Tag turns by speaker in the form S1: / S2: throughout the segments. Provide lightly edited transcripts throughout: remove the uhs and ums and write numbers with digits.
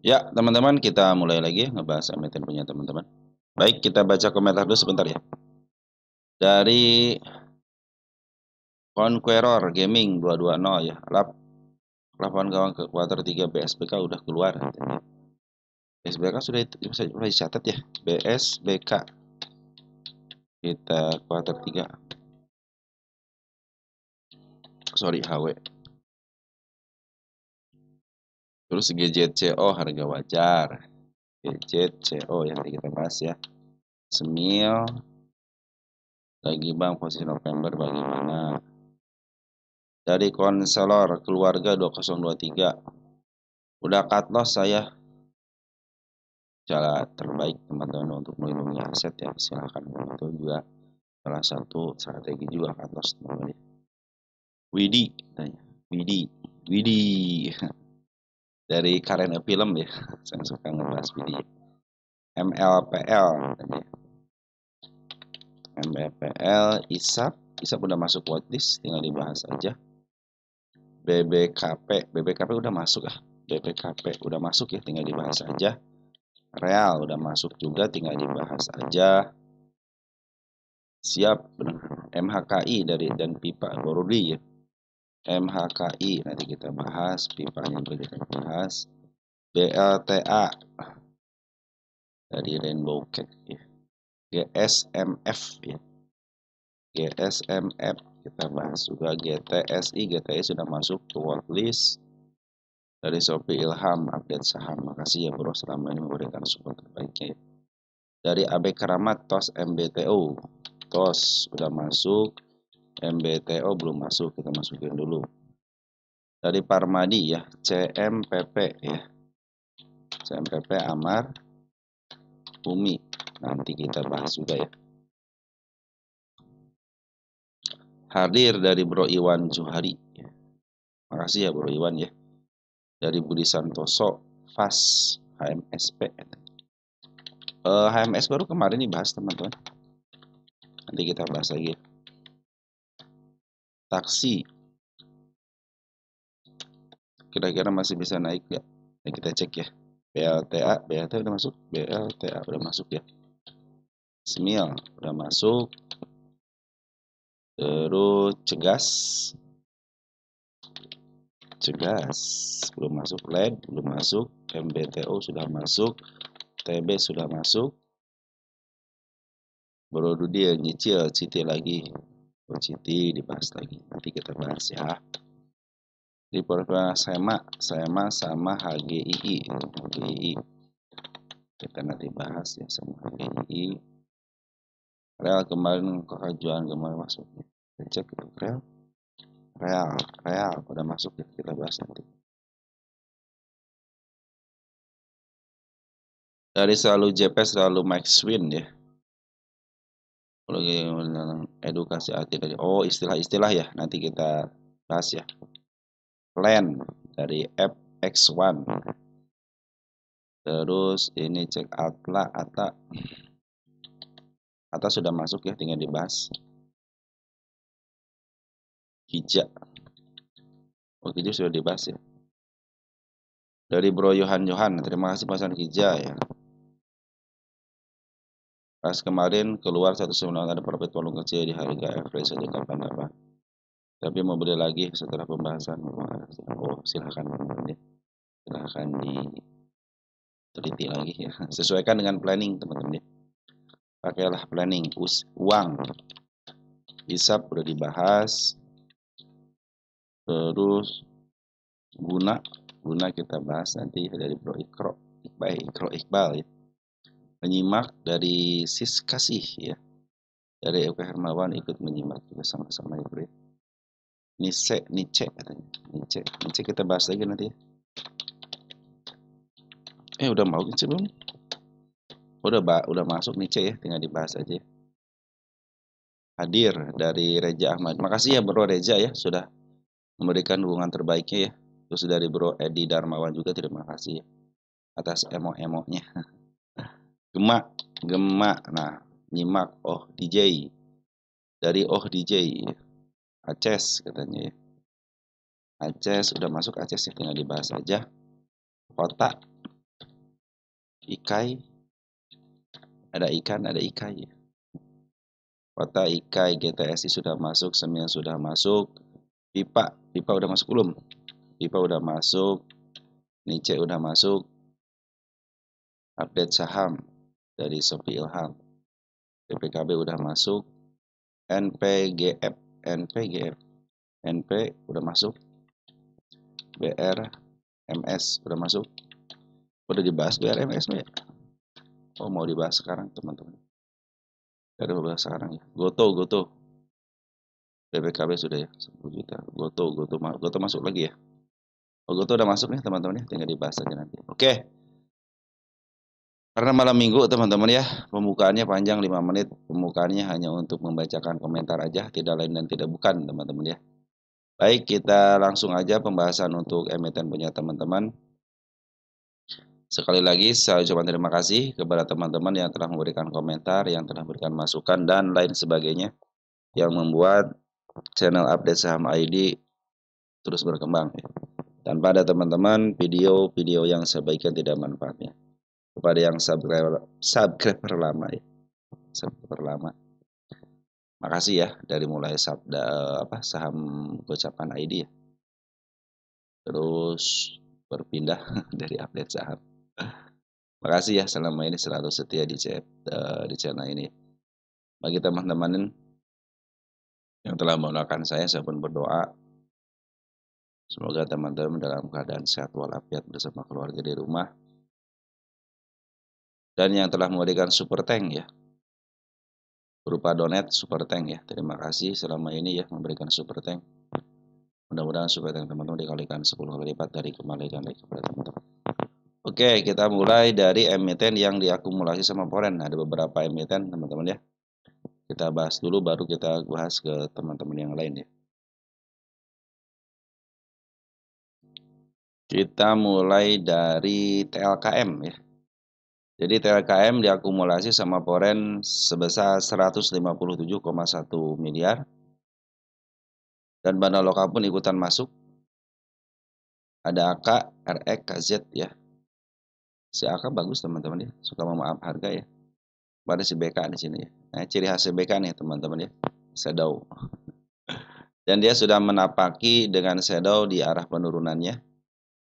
S1: Ya, teman-teman, kita mulai lagi ngebahas emiten punya teman-teman. Baik, kita baca komentar dulu sebentar ya. Dari Conqueror Gaming 220 ya. Laporan gawang ke kuarter 3 BSBK udah keluar. BSBK sudah dicatat ya. BSBK kita kuarter 3. Sorry, HW. Terus GJCO harga wajar. GJCO yang tadi kita bahas ya. Semil lagi bang posisi November bagaimana? Dari konselor keluarga 2023. Udah cut loss saya. Cara terbaik teman-teman untuk melindungi aset ya, silahkan. Itu juga salah satu strategi juga cut loss teman-teman. Widi tanya. Widi dari Karen Film ya. Saya suka ngebahas Widi. MLPL tanya. MLPL ISAP udah masuk watchlist, tinggal dibahas aja. BBKP udah masuk ah. BBKP udah masuk ya, tinggal dibahas aja. Real udah masuk juga, tinggal dibahas aja. Siap, benar. MHKI dan pipa Borodi ya. MHKI nanti kita bahas, pipanya juga kita bahas. BLTA dari Rainbow Cake ya. GSMF ya. GSMF kita bahas juga. GTSI sudah masuk ke watchlist. Dari Shopee Ilham update saham. Makasih ya bro selama ini memberikan support terbaiknya ya. Dari AB Keramat TOS MBTO. TOS sudah masuk. MBTO belum masuk, kita masukin dulu. Dari Parmadi ya, CMPP ya. CMPP Amar Bumi. Nanti kita bahas juga ya. Hadir dari Bro Iwan Juhari ya. Makasih ya Bro Iwan ya. Dari Budi Santoso FAS HMSP. HMS baru kemarin dibahas teman-teman. Nanti kita bahas lagi. Taksi kira-kira masih bisa naik nggak? Nah, kita cek ya. BLTA udah masuk. BLTA udah masuk ya. Semil udah masuk. Terus Cegas belum masuk. LED belum masuk. MBTO sudah masuk. TB sudah masuk. Baru dia nyicil Citi lagi. Citi dibahas lagi. Nanti kita bahas ya. Di portfolio sama HGII. Kita nanti bahas ya sama HGII. Real kemarin kejualan kemarin masuknya. Kita cek Real udah masuk ya, kita bahas nanti. Dari selalu JP selalu Max Win ya. Lagi edukasi arti dari istilah-istilah ya, nanti kita bahas ya. Plan dari FX1. Terus ini cek Ata sudah masuk ya, tinggal dibahas. Hijab. Hijab sudah dibahas ya. Dari Bro Johan, terima kasih pasangan hijab ya. Pas kemarin keluar 1,9 ada profit volume kecil di harga average saja kapan apa. Tapi mau beli lagi setelah pembahasan. Silahkan ya. Silahkan diteliti lagi ya. Sesuaikan dengan planning teman-teman ya. Pakailah planning uang. Hisap udah dibahas. Terus guna kita bahas nanti dari Bro Iqbal ya. Menyimak dari Sis Kasih ya. Dari Eka Hermawan ikut menyimak juga sama-sama ya bro. Nice katanya. Nice kita bahas lagi nanti. Udah mau Nice belum? Udah masuk Nice ya, tinggal dibahas aja. Hadir dari Reja Ahmad. Makasih ya Bro Reja ya sudah memberikan dukungan terbaiknya ya. Terus dari Bro Edi Darmawan juga terima kasih ya atas emo-emonya. Gemak. Nah, nyimak DJ. Dari DJ. Aces katanya ya. Aces udah masuk Aces ya, tinggal dibahas aja. Ikai, ada ikan, ada ikai. Kota Ikai, GTSI sudah masuk, Semen sudah masuk, Pipa udah masuk belum? Pipa udah masuk, Nice udah masuk, update saham dari Sophie Ilham, PPKB udah masuk, NPGF, NP udah masuk, BRMS udah masuk, udah dibahas BRMS ya? Oh mau dibahas sekarang teman-teman? Udah dibahas sekarang ya. Goto, PPKB sudah ya 10 juta. Goto masuk lagi ya. Oh, Goto udah masuk nih teman-teman ya, tinggal dibahas aja nanti. Oke. Karena malam minggu teman-teman ya, pembukaannya panjang 5 menit. Pembukaannya hanya untuk membacakan komentar aja, tidak lain dan tidak bukan teman-teman ya. Baik, kita langsung aja pembahasan untuk emiten punya teman-teman. Sekali lagi saya ucapkan terima kasih kepada teman-teman yang telah memberikan komentar, yang telah memberikan masukan dan lain sebagainya yang membuat channel update saham ID terus berkembang. Tanpa ada teman-teman, video-video yang sebaiknya tidak manfaatnya. Kepada yang subscriber lama ya, subscriber lama. Makasih ya dari mulai saham gocapan ID ya. Terus berpindah dari update saham. Makasih ya selama ini selalu setia di channel ini. Bagi teman-teman yang telah menggunakan saya pun berdoa semoga teman-teman dalam keadaan sehat walafiat bersama keluarga di rumah. Dan yang telah memberikan super tank ya, berupa donat super tank ya. Terima kasih selama ini ya memberikan super tank. Mudah-mudahan super tank teman-teman dikalikan 10 kali lipat dari kembalikan lagi kepada teman-teman. Oke, kita mulai dari emiten yang diakumulasi sama foreign. Ada beberapa emiten teman-teman ya. Kita bahas dulu baru kita bahas ke teman-teman yang lain ya. Kita mulai dari TLKM ya. Jadi TLKM diakumulasi sama foreign sebesar 157,1 miliar. Dan Banda Lokal pun ikutan masuk. Ada AK, RX, KZ ya. Si AK bagus teman-teman ya. Suka memaaf harga ya. Pada si BK di sini ya. Nah, ciri khas BK nih teman-teman ya. Shadow. Dan dia sudah menapaki dengan shadow di arah penurunannya.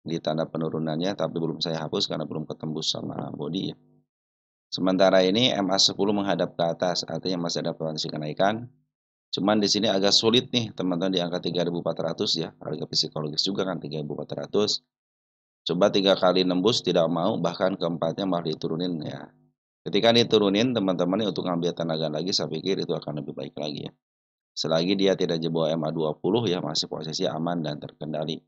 S1: Di tanda penurunannya, tapi belum saya hapus karena belum ketembus sama body ya. Sementara ini MA10 menghadap ke atas, artinya masih ada potensi kenaikan. Cuman di sini agak sulit nih teman-teman di angka 3.400 ya. Harga psikologis juga kan 3.400. Coba 3 kali nembus tidak mau, bahkan keempatnya malah diturunin ya. Ketika diturunin teman-teman untuk ngambil tenaga lagi, saya pikir itu akan lebih baik lagi ya. Selagi dia tidak jebol MA20 ya masih posisi aman dan terkendali.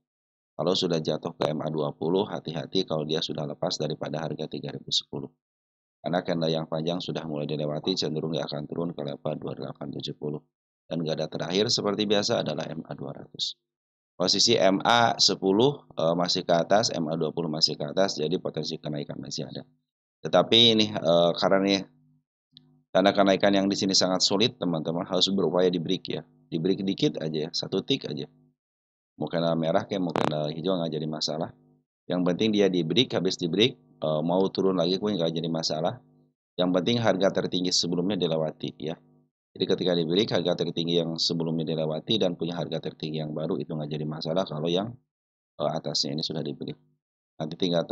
S1: Kalau sudah jatuh ke MA20, hati-hati kalau dia sudah lepas daripada harga 3010. Karena candle yang panjang sudah mulai dilewati, cenderung dia akan turun ke level 2870. Dan gada terakhir seperti biasa adalah MA200. Posisi MA10 masih ke atas, MA20 masih ke atas, jadi potensi kenaikan masih ada. Tetapi ini karena nih tanda kenaikan yang di sini sangat sulit, teman-teman harus berupaya di break ya. Di break dikit aja ya, 1 tick aja. Mau candle merah kayak mau candle hijau nggak jadi masalah. Yang penting dia di break, habis di break mau turun lagi pun nggak jadi masalah. Yang penting harga tertinggi sebelumnya dilewati ya. Jadi ketika di break harga tertinggi yang sebelumnya dilewati dan punya harga tertinggi yang baru itu nggak jadi masalah kalau yang atasnya ini sudah di break. Nanti tinggal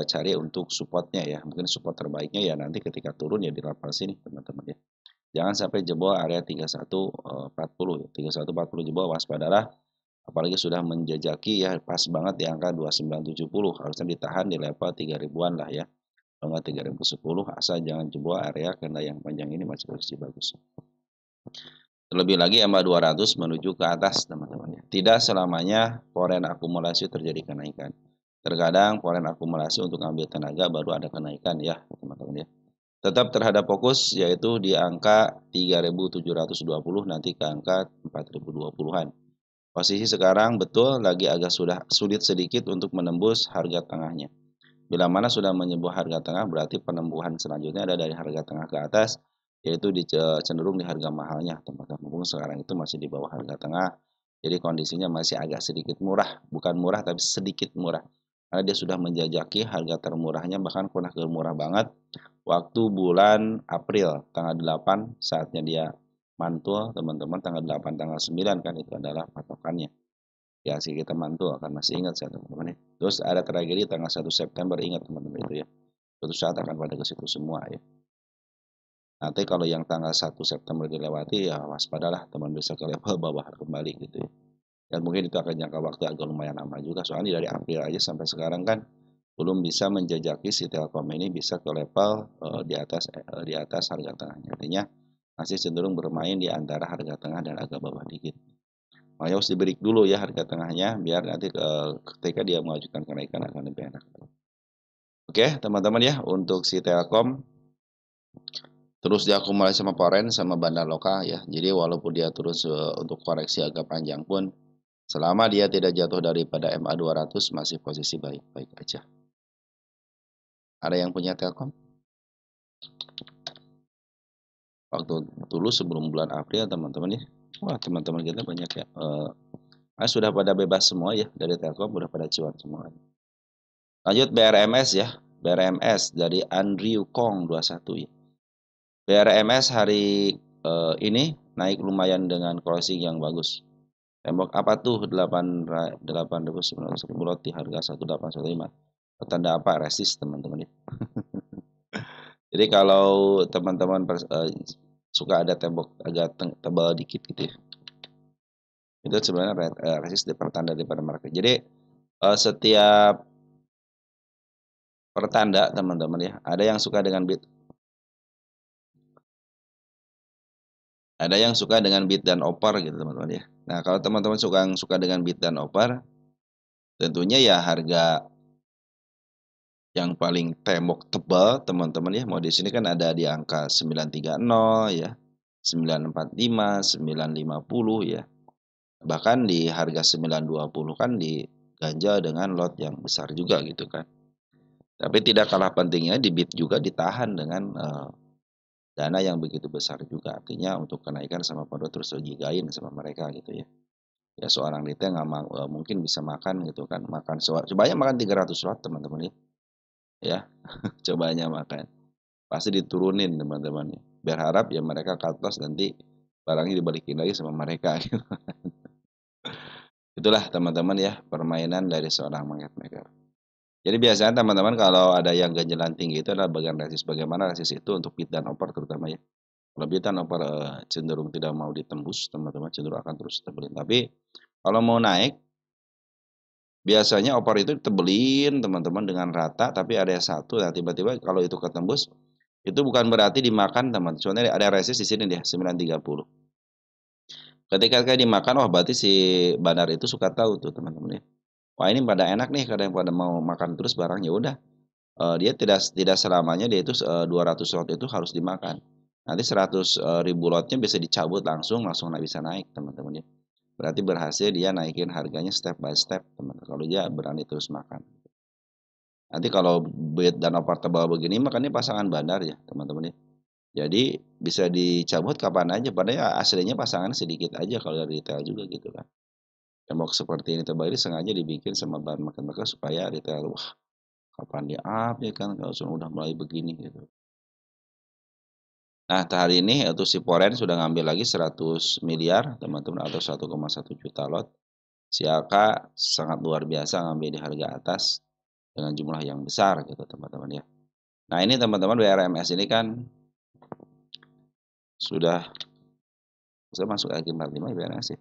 S1: cari untuk supportnya ya. Mungkin support terbaiknya ya nanti ketika turun ya di level sini teman-teman ya. Jangan sampai jebol area 3140 ya. 3140 jebol waspadalah. Apalagi sudah menjajaki ya pas banget di angka 2970, harusnya ditahan di level 3000-an lah ya. Kalau nggak 3010 asal jangan jebol area karena yang panjang ini masih posisi bagus. Terlebih lagi MA200 menuju ke atas teman-teman ya. Tidak selamanya foreign akumulasi terjadi kenaikan. Terkadang foreign akumulasi untuk ambil tenaga baru ada kenaikan ya teman-teman ya. Tetap terhadap fokus yaitu di angka 3720 nanti ke angka 4020-an. Posisi sekarang betul lagi agak sudah sulit sedikit untuk menembus harga tengahnya. Bila mana sudah menyembuh harga tengah berarti penembuhan selanjutnya ada dari harga tengah ke atas, yaitu cenderung di harga mahalnya teman-teman. Sekarang itu masih di bawah harga tengah, jadi kondisinya masih agak sedikit murah, bukan murah tapi sedikit murah. karena dia sudah menjajaki harga termurahnya, bahkan pernah murah banget waktu bulan April tanggal 8 saatnya dia mantul teman-teman, tanggal 8 tanggal 9 kan itu adalah patokannya. Ya sih kita mantul akan masih ingat saya teman-teman ya. Terus ada tragedi tanggal 1 September, ingat teman-teman itu ya. Suatu saat akan pada ke situ semua ya. Nanti kalau yang tanggal 1 September dilewati ya waspadalah teman, bisa ke level bawah kembali gitu ya. Dan mungkin itu akan jangka waktu agak lumayan lama juga, soalnya dari April aja sampai sekarang kan belum bisa menjajaki si Telkom ini bisa ke level di atas harga tengahnya. Artinya masih cenderung bermain di antara harga tengah dan agak bawah dikit. Makanya harus diberi dulu ya harga tengahnya biar nanti ketika dia mengajukan kenaikan akan lebih enak. Oke, teman-teman ya, untuk si Telkom terus diakumulasi sama Foren sama bandar lokal ya. Jadi walaupun dia terus untuk koreksi agak panjang pun selama dia tidak jatuh daripada MA 200 masih posisi baik-baik aja. Ada yang punya Telkom? Waktu dulu sebelum bulan April teman-teman ya. Wah, teman-teman kita banyak ya. Sudah pada bebas semua ya dari Telkom, udah pada cuan semua. Lanjut BRMS ya. BRMS dari Andrew Kong 21 ya. BRMS hari ini naik lumayan dengan closing yang bagus. Tembok apa tuh 8.900 lot di harga 1815. Tanda apa? Resist teman-teman ya. Jadi kalau teman-teman suka ada tembok agak tebal dikit gitu ya, itu sebenarnya resist di pertanda daripada market. Jadi setiap pertanda teman-teman ya, ada yang suka dengan bid, ada yang suka dengan bid dan offer gitu teman-teman ya. Nah kalau teman-teman suka dengan bid dan offer, tentunya ya harga yang paling tembok tebal teman-teman ya, mau di sini kan ada di angka 930 ya, 945, 950 ya. Bahkan di harga 920 kan diganjal dengan lot yang besar juga gitu kan. Tapi tidak kalah pentingnya di bid juga ditahan dengan dana yang begitu besar juga. Artinya untuk kenaikan sama pada terus digain sama mereka gitu ya. Ya seorang retail nggak mungkin bisa makan gitu kan. Cobanya makan 300 lot teman-teman ya. Ya, cobanya makan. Pasti diturunin teman-teman ya. Biar harap ya mereka cut loss nanti barangnya dibalikin lagi sama mereka gitu. Itulah teman-teman ya permainan dari seorang market maker. Jadi biasanya teman-teman kalau ada yang ganjalan tinggi itu adalah bagian resist. Bagaimana resist itu untuk bid dan offer terutama ya. Kalau bid dan offer cenderung tidak mau ditembus, teman-teman cenderung akan terus tebelin. Tapi kalau mau naik, biasanya offer itu tebelin teman-teman dengan rata, tapi ada satu, nah tiba-tiba kalau itu ketembus, itu bukan berarti dimakan teman. Soalnya ada resist di sini dia 930. Ketika dimakan, wah berarti si bandar itu suka tahu tuh teman-teman ya. Wah ini pada enak nih, kadang pada mau makan terus barangnya udah. Dia tidak selamanya dia itu 200 lot itu harus dimakan. Nanti 100.000 lotnya bisa dicabut langsung nggak bisa naik teman-teman ya. Berarti berhasil dia naikin harganya step by step teman-teman. Kalau dia berani terus makan. Nanti kalau bid dan offer tebal begini makanya pasangan bandar ya teman-teman ya. Jadi bisa dicabut kapan aja. Padahal ya aslinya pasangan sedikit aja kalau dari retail juga gitu kan. Tembok seperti ini tebal ini sengaja dibikin sama bahan makan mereka supaya retail wah kapan di up ya kan kalau udah mulai begini gitu. Nah, hari ini untuk si Foren sudah ngambil lagi 100 miliar teman-teman atau 1,1 juta lot. Si AK sangat luar biasa ngambil di harga atas dengan jumlah yang besar gitu teman-teman ya. Nah ini teman-teman BRMS ini kan sudah masuk LQ45 ya BRMS ya.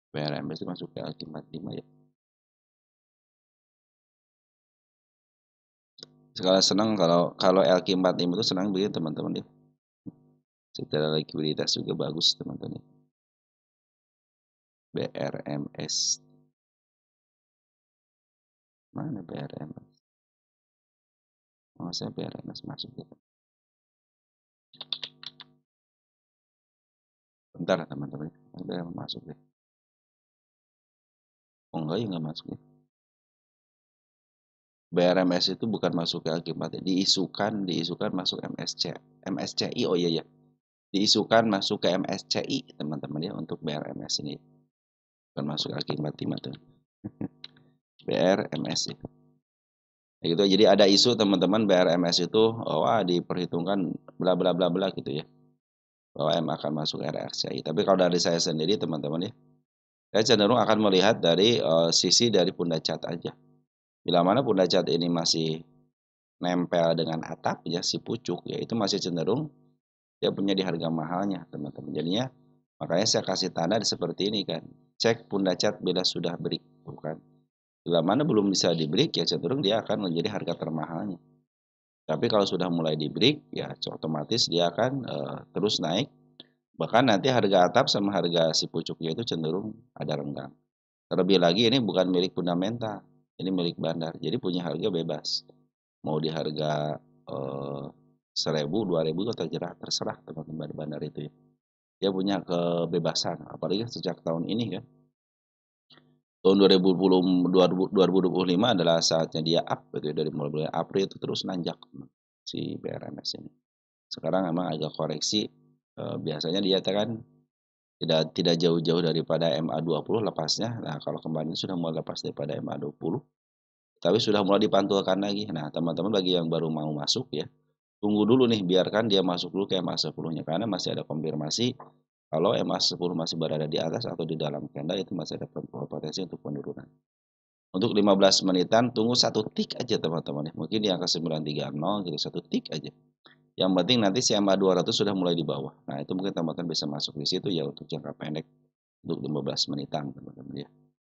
S1: BRMS itu masuk ke LQ45 ya. Sekarang senang kalau LQ45 itu senang begitu teman-teman ya. Secara likuiditas juga bagus teman-teman. BRMS. Mana BRMS? Oh, saya BRMS masuk gitu. Bentar teman-teman. BRMS masuk deh. Oh enggak ya enggak masuk ya. BRMS itu bukan masuk ke LQ4 ya. Diisukan masuk MSCI. Oh iya ya. Diisukan masuk ke MSCI teman-teman ya untuk BRMS ini. Bukan masuk LQ45 tuh. BRMS ya. Gitu. Jadi ada isu teman-teman BRMS itu wah diperhitungkan bla bla bla bla gitu ya. Bahwa M akan masuk RRCI. Tapi kalau dari saya sendiri teman-teman ya, saya cenderung akan melihat dari sisi dari pundacat aja. Bila mana pundacat ini masih nempel dengan atap ya si pucuk ya itu masih cenderung dia punya di harga mahalnya teman-teman. Jadinya makanya saya kasih tanda seperti ini kan. Cek pundacat bila sudah break bukan. Bila mana belum bisa di break ya cenderung dia akan menjadi harga termahalnya. Tapi kalau sudah mulai di break ya otomatis dia akan terus naik. Bahkan nanti harga atap sama harga si pucuknya itu cenderung ada renggang. Terlebih lagi ini bukan milik fundamental, ini milik bandar. Jadi punya harga bebas. Mau di harga 1.000, 2.000 atau terserah teman-teman bandar itu ya. Dia punya kebebasan, apalagi sejak tahun ini kan. Tahun 2025 adalah saatnya dia up gitu ya, dari mulai bulan April itu terus nanjak si BRMS ini. Sekarang memang agak koreksi, biasanya dia kan tidak jauh-jauh daripada MA20 lepasnya. Nah, kalau kemarin sudah mulai lepas daripada MA20, tapi sudah mulai dipantulkan lagi. Nah, teman-teman bagi yang baru mau masuk ya, tunggu dulu nih, biarkan dia masuk dulu ke MA10-nya karena masih ada konfirmasi kalau MA10 masih berada di atas atau di dalam candle itu masih ada potensi untuk penurunan. Untuk 15 menitan tunggu satu tik aja teman-teman ya. Mungkin di angka 930 gitu, satu tik aja. Yang penting nanti si MA200 sudah mulai di bawah. Nah, itu mungkin teman-teman bisa masuk di situ ya untuk jangka pendek untuk 15 menitan teman-teman ya.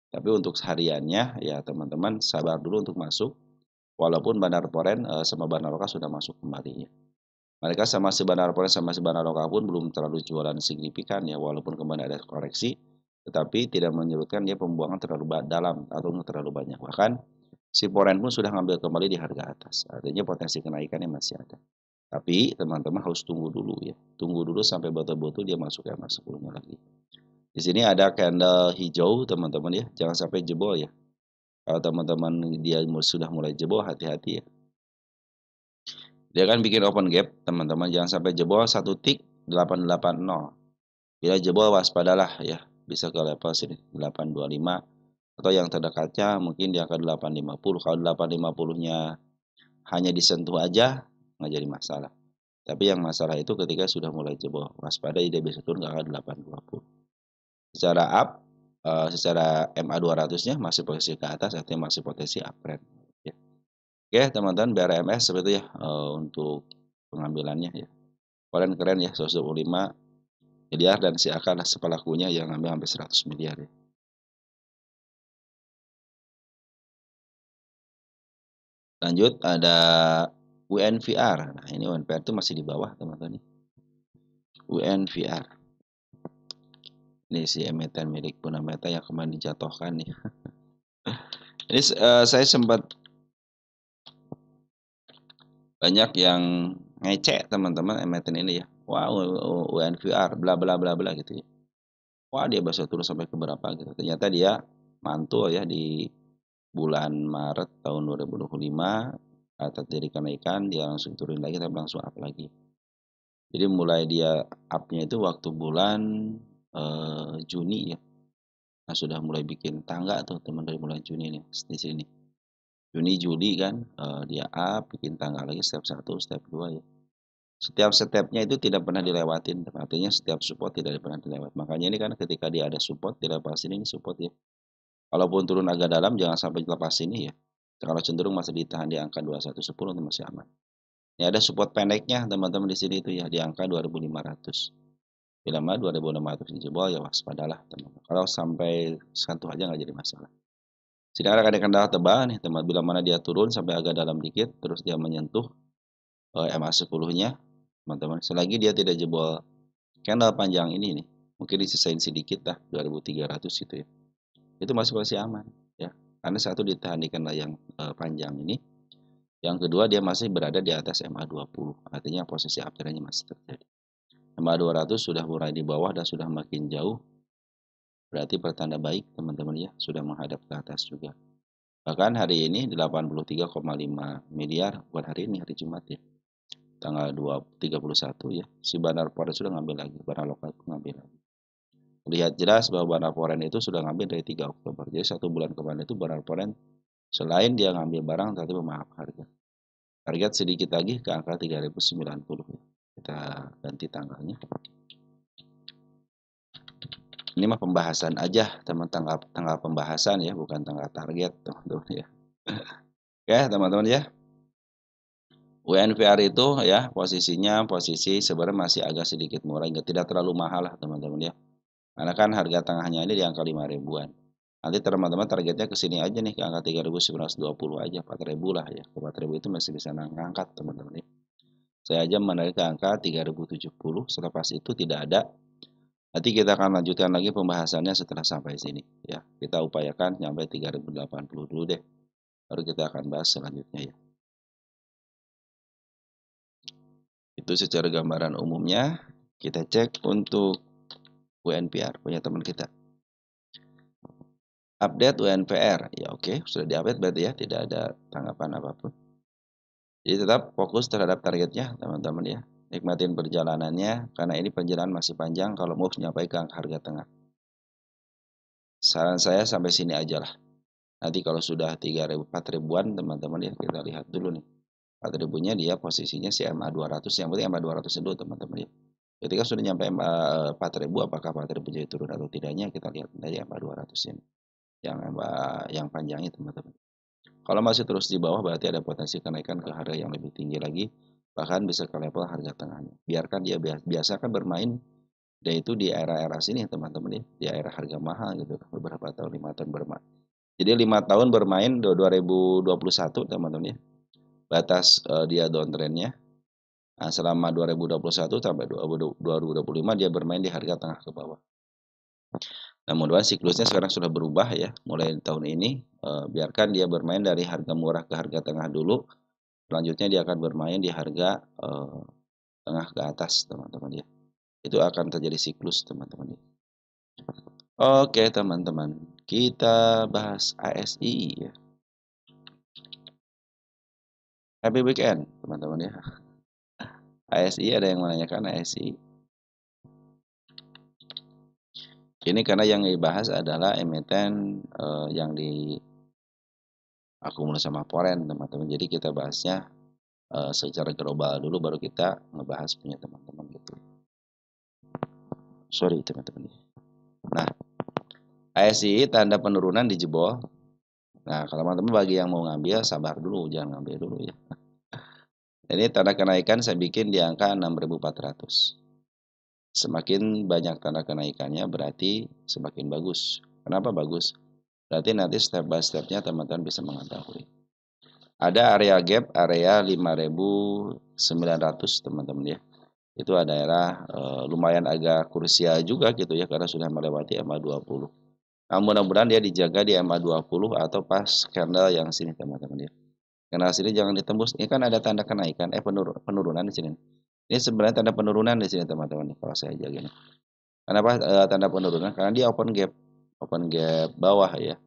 S1: Tapi untuk hariannya ya teman-teman sabar dulu untuk masuk. Walaupun Bandar Poren sama Bandar Loka sudah masuk kembali ya. Mereka sama si Bandar Poren sama si Bandar Loka pun belum terlalu jualan signifikan ya, walaupun kembali ada koreksi, tetapi tidak menyebutkan dia pembuangan terlalu dalam atau terlalu banyak. Bahkan si Poren pun sudah ngambil kembali di harga atas. Artinya potensi kenaikannya masih ada. Tapi teman-teman harus tunggu dulu ya. Tunggu dulu sampai betul-betul dia masuk ke mas 10-nya lagi. Di sini ada candle hijau teman-teman ya. Jangan sampai jebol ya. Kalau teman-teman dia sudah mulai jebol, hati-hati ya. Dia kan bikin open gap, teman-teman jangan sampai jebol 1 tik 880. Bila jebol waspadalah ya, bisa ke level sini 825 atau yang terdekatnya mungkin di angka 850. Kalau 850-nya hanya disentuh aja nggak jadi masalah. Tapi yang masalah itu ketika sudah mulai jebol, waspada dia bisa turun ke angka 820. Secara up, secara MA200-nya masih posisi ke atas, artinya masih potensi uptrend. Ya. Oke teman-teman, BRMS seperti itu ya untuk pengambilannya ya. Keren ya, 125 miliar dan si akan sepelakunya yang ngambil hampir 100 miliar ya. Lanjut ada UNVR. Nah, ini UNVR itu masih di bawah teman-teman. UNVR. Ini si emiten milik Punameta yang kemarin dijatuhkan nih. Ini saya sempat banyak yang ngecek teman-teman emiten ini ya. Wah, UNVR bla bla bla bla gitu ya. Wah, dia bisa turun sampai ke berapa gitu. Ternyata dia mantul ya di bulan Maret tahun 2025 atas dari kenaikan dia langsung turun lagi tapi langsung up lagi. Jadi mulai dia up-nya itu waktu bulan Juni ya. Nah, sudah mulai bikin tangga tuh teman dari bulan Juni nih di sini. Juni Juli kan dia up bikin tangga lagi step 1, step 2 ya. Setiap stepnya itu tidak pernah dilewatin, artinya setiap support tidak pernah dilewat. Makanya ini kan ketika dia ada support dilepasin ini support ya. Kalaupun turun agak dalam jangan sampai lepas ini ya. Kalau cenderung masih ditahan di angka 2110 itu masih aman. Ini ada support pendeknya teman-teman di sini itu ya di angka 2500. Bila mana 2600 dijebol ya waspadalah teman-teman. Kalau sampai sentuh aja nggak jadi masalah. Sedangkan ada kendala tebal nih teman, bila mana dia turun sampai agak dalam dikit terus dia menyentuh MA10-nya teman-teman. Selagi dia tidak jebol candle panjang ini nih, mungkin disisain sedikit lah 2300 gitu ya. Itu masih aman ya. Karena satu ditahan di candle yang panjang ini. Yang kedua dia masih berada di atas MA20. Artinya posisi uptrendnya masih terjadi. MA200 sudah mulai di bawah dan sudah makin jauh. Berarti pertanda baik teman-teman ya, sudah menghadap ke atas juga. Bahkan hari ini 83,5 miliar buat hari ini hari Jumat ya. Tanggal 31 ya. Si Bandar Poren sudah ngambil lagi, Bandar Lokal ngambil lagi. Lihat jelas bahwa Bandar Poren itu sudah ngambil dari 3 Oktober. Jadi 1 bulan kemarin itu Bandar Poren Selain dia ngambil barang tapi memaaf harga. Target sedikit lagi ke angka 3090 ya. Kita ganti tanggalnya. Ini mah pembahasan aja, tanggal pembahasan ya, bukan tanggal target, teman-teman ya. Oke, teman-teman ya. UNVR itu ya posisi sebenarnya masih agak sedikit murah, tidak terlalu mahal lah teman-teman ya. Karena kan harga tengahnya ini di angka 5 ribuan. Nanti teman-teman targetnya ke sini aja nih, ke angka 3.920 aja, 4.000 lah ya. Ke 4.000 itu masih bisa ngangkat teman-teman ya. Saya aja menarik ke angka 3070, selepas itu tidak ada. Nanti kita akan lanjutkan lagi pembahasannya setelah sampai sini ya. Kita upayakan sampai 3080 dulu deh. Baru kita akan bahas selanjutnya ya. Itu secara gambaran umumnya. Kita cek untuk UNVR punya teman kita. Update UNVR. Ya oke, sudah diupdate berarti ya, tidak ada tanggapan apapun. Jadi tetap fokus terhadap targetnya teman-teman ya. Nikmatin perjalanannya karena ini perjalanan masih panjang kalau mau nyampai ke harga tengah. Saran saya sampai sini aja lah. Nanti kalau sudah 3.000 4.000-an teman-teman ya, kita lihat dulu nih. 4.000-nya dia posisinya si MA 200, yang penting MA 200 dulu teman-teman ya. Ketika sudah nyampe 4.000, apakah 4.000 jadi turun atau tidaknya, kita lihat aja MA 200 ini. Yang panjangnya teman-teman. Kalau masih terus di bawah berarti ada potensi kenaikan ke harga yang lebih tinggi lagi, bahkan bisa ke level harga tengahnya. Biarkan dia biasakan bermain dia itu di era-era sini teman-teman ya, di era harga mahal gitu, beberapa tahun 5 tahun bermain. Jadi 5 tahun bermain 2021 teman-teman ya. Batas dia downtrendnya. Nah, selama 2021 sampai 2025 dia bermain di harga tengah ke bawah. Nah, mudah-mudahan siklusnya sekarang sudah berubah ya. Mulai tahun ini biarkan dia bermain dari harga murah ke harga tengah dulu. Selanjutnya dia akan bermain di harga tengah ke atas teman-teman ya. Itu akan terjadi siklus teman-teman ya. Oke teman-teman, kita bahas ASI ya. Happy weekend teman-teman ya. ASI, ada yang menanyakan ASI. Ini karena yang dibahas adalah emiten yang diakumulasi sama foreign teman-teman. Jadi kita bahasnya secara global dulu, baru kita ngebahas punya teman-teman gitu. Sorry teman-teman. Nah, ASI tanda penurunan dijebol. Nah, kalau teman-teman bagi yang mau ngambil, sabar dulu, jangan ngambil dulu ya. Ini tanda kenaikan saya bikin di angka 6.400. Semakin banyak tanda kenaikannya berarti semakin bagus. Kenapa bagus? Berarti nanti step by stepnya teman-teman bisa mengetahui. Ada area gap, area 5.900 teman-teman ya. Itu adalah lumayan agak krusial juga gitu ya, karena sudah melewati MA20. Nah, mudah-mudahan dia dijaga di MA20 atau pas candle yang sini teman-teman ya. Candle sini jangan ditembus. Ini kan ada tanda kenaikan, penurunan di sini. Ini sebenarnya tanda penurunan di sini teman-teman kalau saya jaga ini. Kenapa tanda penurunan? Karena dia open gap bawah ya.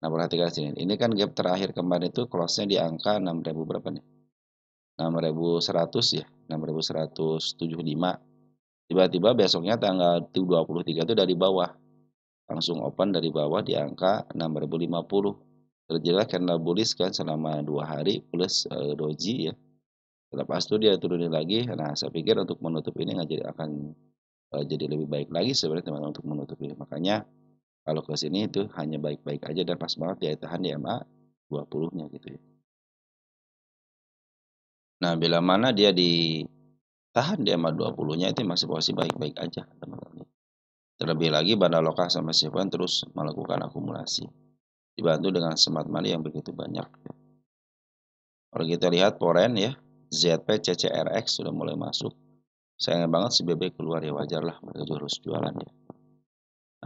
S1: Nah, perhatikan sini. Ini kan gap terakhir kemarin itu close-nya di angka 6.000 berapa nih? 6.100 ya, 6.175. Tiba-tiba besoknya tanggal 23 itu dari bawah. Langsung open dari bawah di angka 6.050. Terjadilah candle bullish kan selama 2 hari plus doji ya. Lepas itu dia turunin lagi. Nah, saya pikir untuk menutup ini akan jadi lebih baik lagi sebenarnya teman-teman untuk menutup ini. Makanya kalau ke sini itu hanya baik-baik aja dan pas banget dia tahan di MA 20-nya gitu ya. Nah, bila mana dia ditahan di MA 20-nya itu masih posisi baik-baik aja teman-teman. Terlebih lagi Banda Lokal sama Sivan terus melakukan akumulasi. Dibantu dengan smart money yang begitu banyak. Kalau kita lihat foreign ya, ZP CCRX sudah mulai masuk. Sayang banget si BB keluar ya, wajar lah mereka juga harus jualan ya.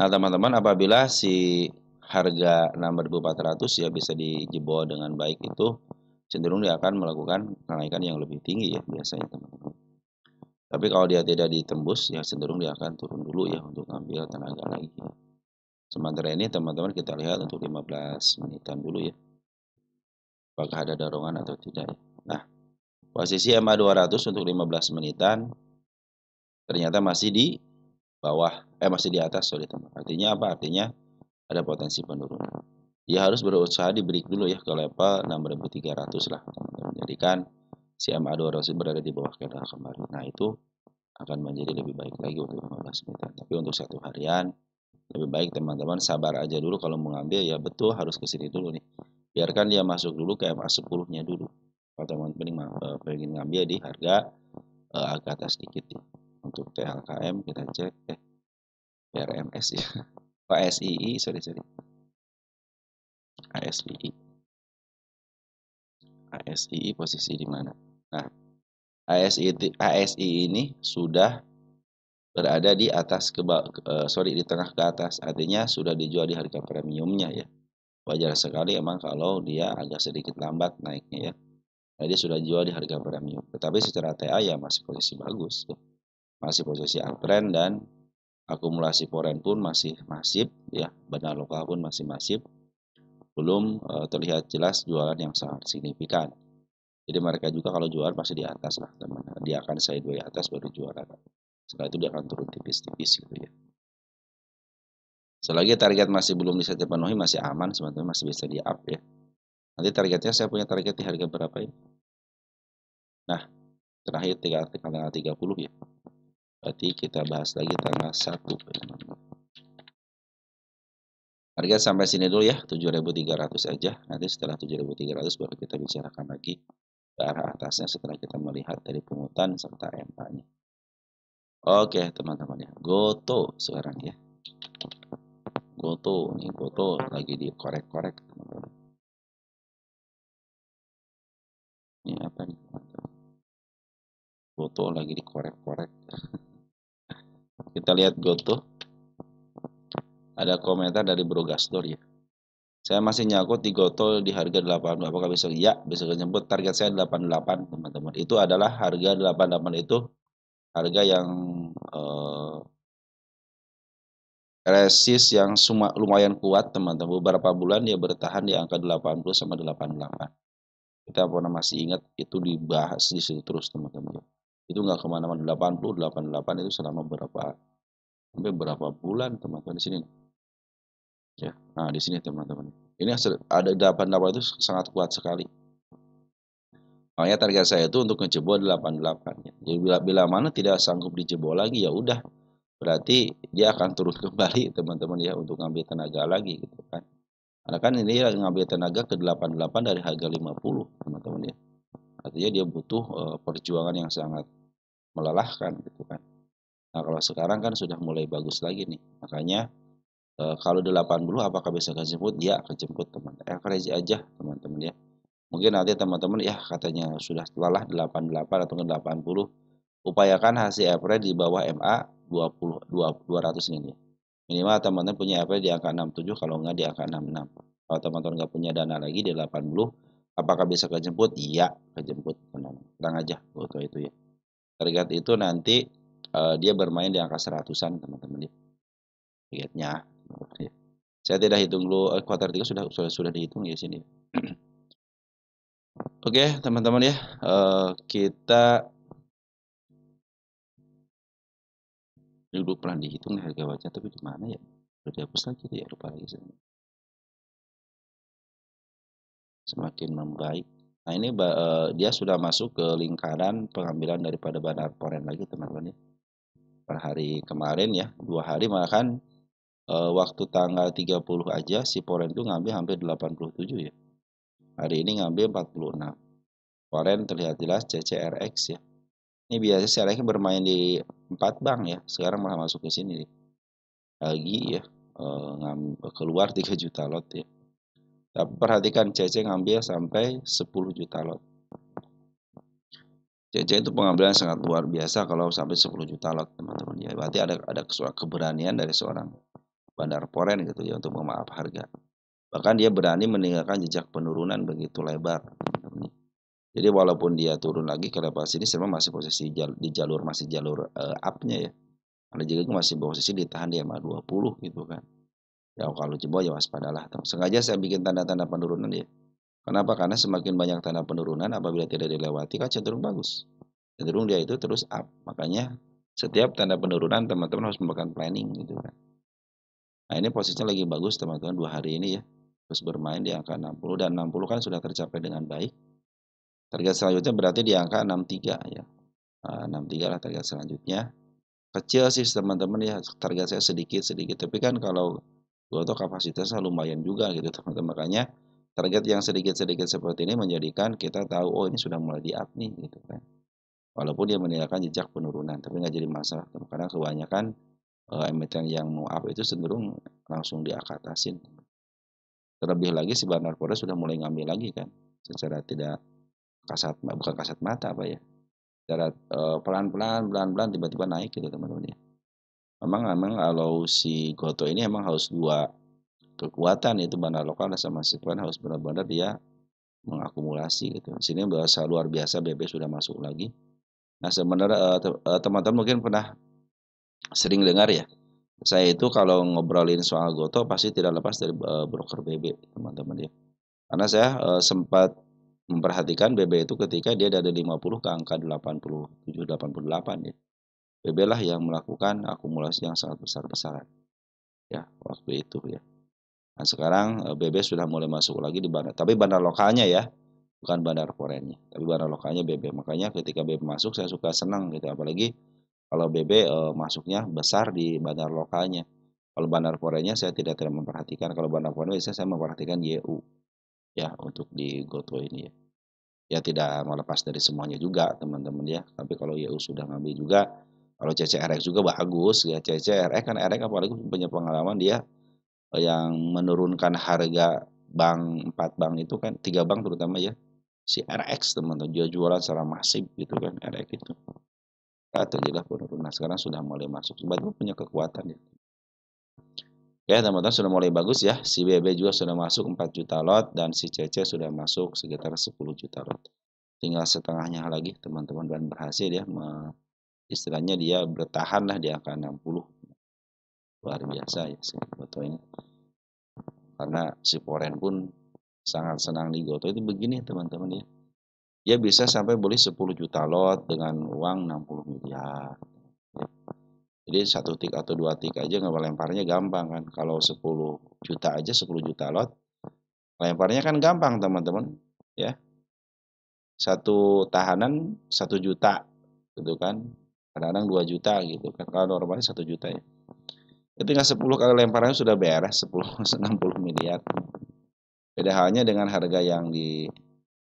S1: Nah teman-teman, apabila si harga 6.400 ya bisa dijebol dengan baik, itu cenderung dia akan melakukan kenaikan yang lebih tinggi ya biasanya teman-teman. Tapi kalau dia tidak ditembus ya cenderung dia akan turun dulu ya untuk ambil tenaga lagi ya. Sementara ini teman-teman kita lihat untuk 15 menitan dulu ya, apakah ada dorongan atau tidak ya. Nah, posisi MA 200 untuk 15 menitan ternyata masih di bawah, masih di atas, sorry teman. Artinya apa? Artinya ada potensi penurunan. dia harus berusaha di break dulu ya ke level 6.300 lah teman-teman. Jadi kan si MA 200 berada di bawah candle kemarin. Nah itu akan menjadi lebih baik lagi untuk 15 menitan. Tapi untuk satu harian lebih baik teman-teman sabar aja dulu kalau mengambil ya, betul harus ke sini dulu nih. Biarkan dia masuk dulu ke MA 10-nya dulu. Kalau teman-teman pengen ngambil di harga agak atas sedikit ya. Untuk TLKM kita cek RMS ya. ASII, sorry. ASII. ASII posisi di mana? Nah, ASI ini sudah berada di atas di tengah ke atas, artinya sudah dijual di harga premiumnya ya. Wajar sekali emang kalau dia agak sedikit lambat naiknya ya. Nah, dia sudah jual di harga premium. Tetapi secara TA ya masih posisi bagus ya. Masih posisi uptrend dan akumulasi foreign pun masih masif ya. Dana lokal pun masih masif. Belum terlihat jelas jualan yang sangat signifikan. Jadi mereka juga kalau jualan pasti di atas lah teman. Dia akan sideways atas baru jualan. Setelah itu dia akan turun tipis-tipis gitu ya. Selagi target masih belum bisa dipenuhi masih aman teman-teman, masih bisa di up ya. Nanti targetnya saya punya target di harga berapa ini? Nah, terakhir tanggal 30 ya. Berarti kita bahas lagi tanggal 1 teman-teman. Harga sampai sini dulu ya, 7.300 aja. Nanti setelah 7.300 baru kita bicarakan lagi ke arah atasnya setelah kita melihat dari pungutan serta MA-nya. Oke teman-teman ya, Goto sekarang ya. Goto lagi dikorek-korek teman-teman. Ini apa nih teman-teman? Goto lagi dikorek-korek. Kita lihat Goto. Ada komentar dari Bro Gastor ya. Saya masih nyangkut di Goto di harga 80. Apakah bisa? Ya, bisa jemput. Target saya 88 teman-teman. Itu adalah harga 88 itu harga yang resist yang lumayan kuat teman-teman. Beberapa bulan dia bertahan di angka 80 sama 88. Kita pernah masih ingat itu dibahas di situ terus teman-teman. Itu nggak kemana-mana. 80, 88 itu selama berapa bulan teman-teman di sini. Ya, nah di sini teman-teman. Ini ada 88 itu sangat kuat sekali. Makanya target saya itu untuk ngejebol 88 ya. Jadi bila mana tidak sanggup dijebol lagi ya udah, berarti dia akan turun kembali teman-teman ya untuk ngambil tenaga lagi gitu kan. Karena kan ini ngambil tenaga ke 88 dari harga 50 teman-teman ya. Artinya dia butuh perjuangan yang sangat melelahkan gitu kan. Nah kalau sekarang kan sudah mulai bagus lagi nih. Makanya kalau 80 apakah bisa kejemput? Ya kejemput teman. Average aja teman-teman ya. Mungkin nanti teman-teman ya katanya sudah lelah 88 atau 80. Upayakan hasil average di bawah MA 200 ini. Minimal teman-teman punya average di angka 67 kalau enggak di angka 66. Kalau teman-teman nggak punya dana lagi di 80, apakah bisa kejemput? Iya, kejemput. Tenang aja foto itu ya. Target itu nanti dia bermain di angka 100-an teman-teman ya. Targetnya. Saya tidak hitung dulu kuartal 3 sudah dihitung ya sini. Oke, teman-teman ya. Kita dulu pernah dihitung harga wajah tapi di mana ya? Sudah dihapus lagi ya, lupa lagi saya. Semakin membaik. Nah, ini dia sudah masuk ke lingkaran pengambilan daripada bandar foreign lagi teman-teman ya. Per hari kemarin ya, 2 hari bahkan waktu tanggal 30 aja si foreign itu ngambil hampir 87 ya. Hari ini ngambil 46. Foreign terlihat jelas CCRX ya. Ini biasanya CCRX bermain di 4 bank ya. Sekarang malah masuk ke sini nih. Lagi ya keluar 3 juta lot ya. Tapi perhatikan CC ngambil sampai 10 juta lot. CC itu pengambilan sangat luar biasa kalau sampai 10 juta lot teman-teman ya. Berarti ada keberanian dari seorang bandar foreign gitu ya untuk memaaf harga. Bahkan dia berani meninggalkan jejak penurunan begitu lebar teman-teman. Jadi walaupun dia turun lagi ke level sini sebenarnya masih posisi di jalur up-nya ya. Karena juga masih posisi ditahan di MA 20 gitu kan. Ya kalau jebol ya waspadalah. Sengaja saya bikin tanda-tanda penurunan ya. Kenapa? Karena semakin banyak tanda penurunan apabila tidak dilewati kan cenderung bagus. Cenderung dia itu terus up. Makanya setiap tanda penurunan teman-teman harus melakukan planning gitu kan. Nah ini posisinya lagi bagus teman-teman 2 hari ini ya. terus bermain di angka 60 dan 60 kan sudah tercapai dengan baik. Target selanjutnya berarti di angka 63 ya. 63 lah target selanjutnya. Kecil sih teman-teman ya, target saya sedikit-sedikit. Tapi kan kalau Goto kapasitasnya lumayan juga gitu teman-teman. Makanya target yang sedikit-sedikit seperti ini menjadikan kita tahu oh ini sudah mulai di up nih gitu kan. Walaupun dia meninggalkan jejak penurunan, tapi nggak jadi masalah. Karena kebanyakan emiten yang mau up itu cenderung langsung diakatasin. Terlebih lagi si Bernard Forrest sudah mulai ngambil lagi kan, secara tidak bukan kasat mata apa ya, secara pelan-pelan tiba-tiba naik gitu teman-teman ya. Memang kalau si Goto ini emang harus dua kekuatan, yaitu bandar lokal sama Sikuan harus benar-benar dia mengakumulasi gitu. Di sini bahasa luar biasa BB sudah masuk lagi. Nah sebenarnya teman-teman mungkin pernah sering dengar ya, saya itu kalau ngobrolin soal Goto pasti tidak lepas dari broker BB teman-teman ya. Karena saya sempat memperhatikan BB itu ketika dia dari 50 ke angka 87, 88 ya. BB lah yang melakukan akumulasi yang sangat besar-besaran ya waktu itu ya. Nah sekarang BB sudah mulai masuk lagi di bandar, tapi bandar lokalnya ya, bukan bandar forennya, tapi bandar lokalnya BB. Makanya ketika BB masuk saya suka senang gitu, apalagi kalau BB masuknya besar di bandar lokalnya. Kalau bandar forennya saya tidak memperhatikan. Kalau bandar forennya biasanya saya memperhatikan YU ya untuk di Goto ini ya. Ya tidak melepas dari semuanya juga teman-teman ya. Tapi kalau YU sudah ngambil juga, kalau CCRX juga bagus ya. CCRX kan RX apalagi punya pengalaman dia yang menurunkan harga bank 4 bank itu kan 3 bank terutama ya. Si RX teman-teman jualan secara masif gitu kan RX itu. Terjadilah penurunan. Sekarang sudah mulai masuk. Sebab punya kekuatan ya. Ya teman-teman sudah mulai bagus ya. Si BB juga sudah masuk 4 juta lot dan si CC sudah masuk sekitar 10 juta lot. Tinggal setengahnya lagi teman-teman dan berhasil ya istilahnya dia bertahan lah di angka 60. Luar biasa ya si Goto ini. Karena si Foren pun sangat senang di Goto itu begini teman-teman ya. Dia bisa sampai beli 10 juta lot dengan uang 60 miliar. Ya. Jadi satu tik atau dua tik aja ngelemparnya gampang kan. Kalau 10 juta aja 10 juta lot, lemparnya kan gampang teman-teman. Ya, satu tahanan 1 juta gitu kan. Kadang-kadang 2 juta gitu kan. Kalau normalnya 1 juta ya. Itu tinggal 10 kali lemparannya sudah beres 10 60 miliar. Beda halnya dengan harga yang di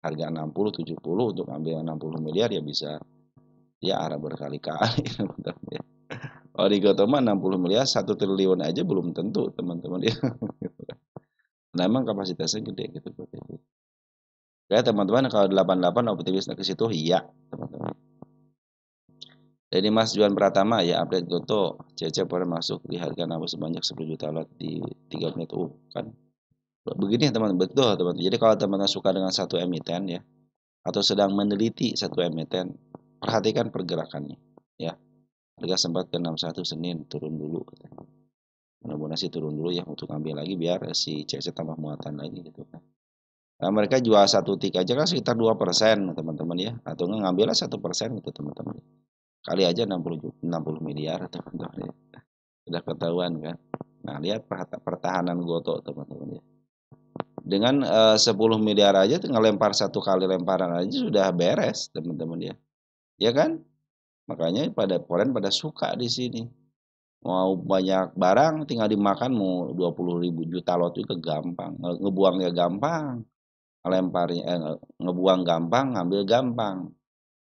S1: harga 60 70 untuk ambil 60 miliar ya bisa ya arah berkali-kali teman-teman ya. Kalau di Gotoma 60 miliar 1 triliun aja belum tentu teman-teman ya. Nah emang kapasitasnya gede gitu. Ya teman-teman kalau 88 optimis ke situ iya teman-teman. Jadi Mas Juan Pratama ya update Goto CC pernah masuk di harga nambah sebanyak 10 juta lot di 3 menit kan. Begini teman-teman betul teman-teman. Jadi kalau teman-teman suka dengan satu emiten ya atau sedang meneliti satu emiten, perhatikan pergerakannya ya. Harga sempat ke 61 Senin turun dulu. Mudah-mudahan sih turun dulu ya untuk ambil lagi biar si CC tambah muatan lagi gitu kan. Nah, mereka jual satu tik aja kan sekitar 2% teman-teman ya. Atau ngambilnya 1% gitu teman-teman. Kali aja 60 miliar teman-teman ya. Sudah ketahuan kan. Nah lihat pertahanan Goto teman-teman ya. Dengan 10 miliar aja ngelempar satu kali lemparan aja sudah beres teman-teman ya. Ya kan? Makanya foreign pada suka di sini. Mau banyak barang tinggal dimakan mau 20.000 juta lot juga gampang. Ngebuangnya gampang. Ngebuang gampang, ngambil gampang.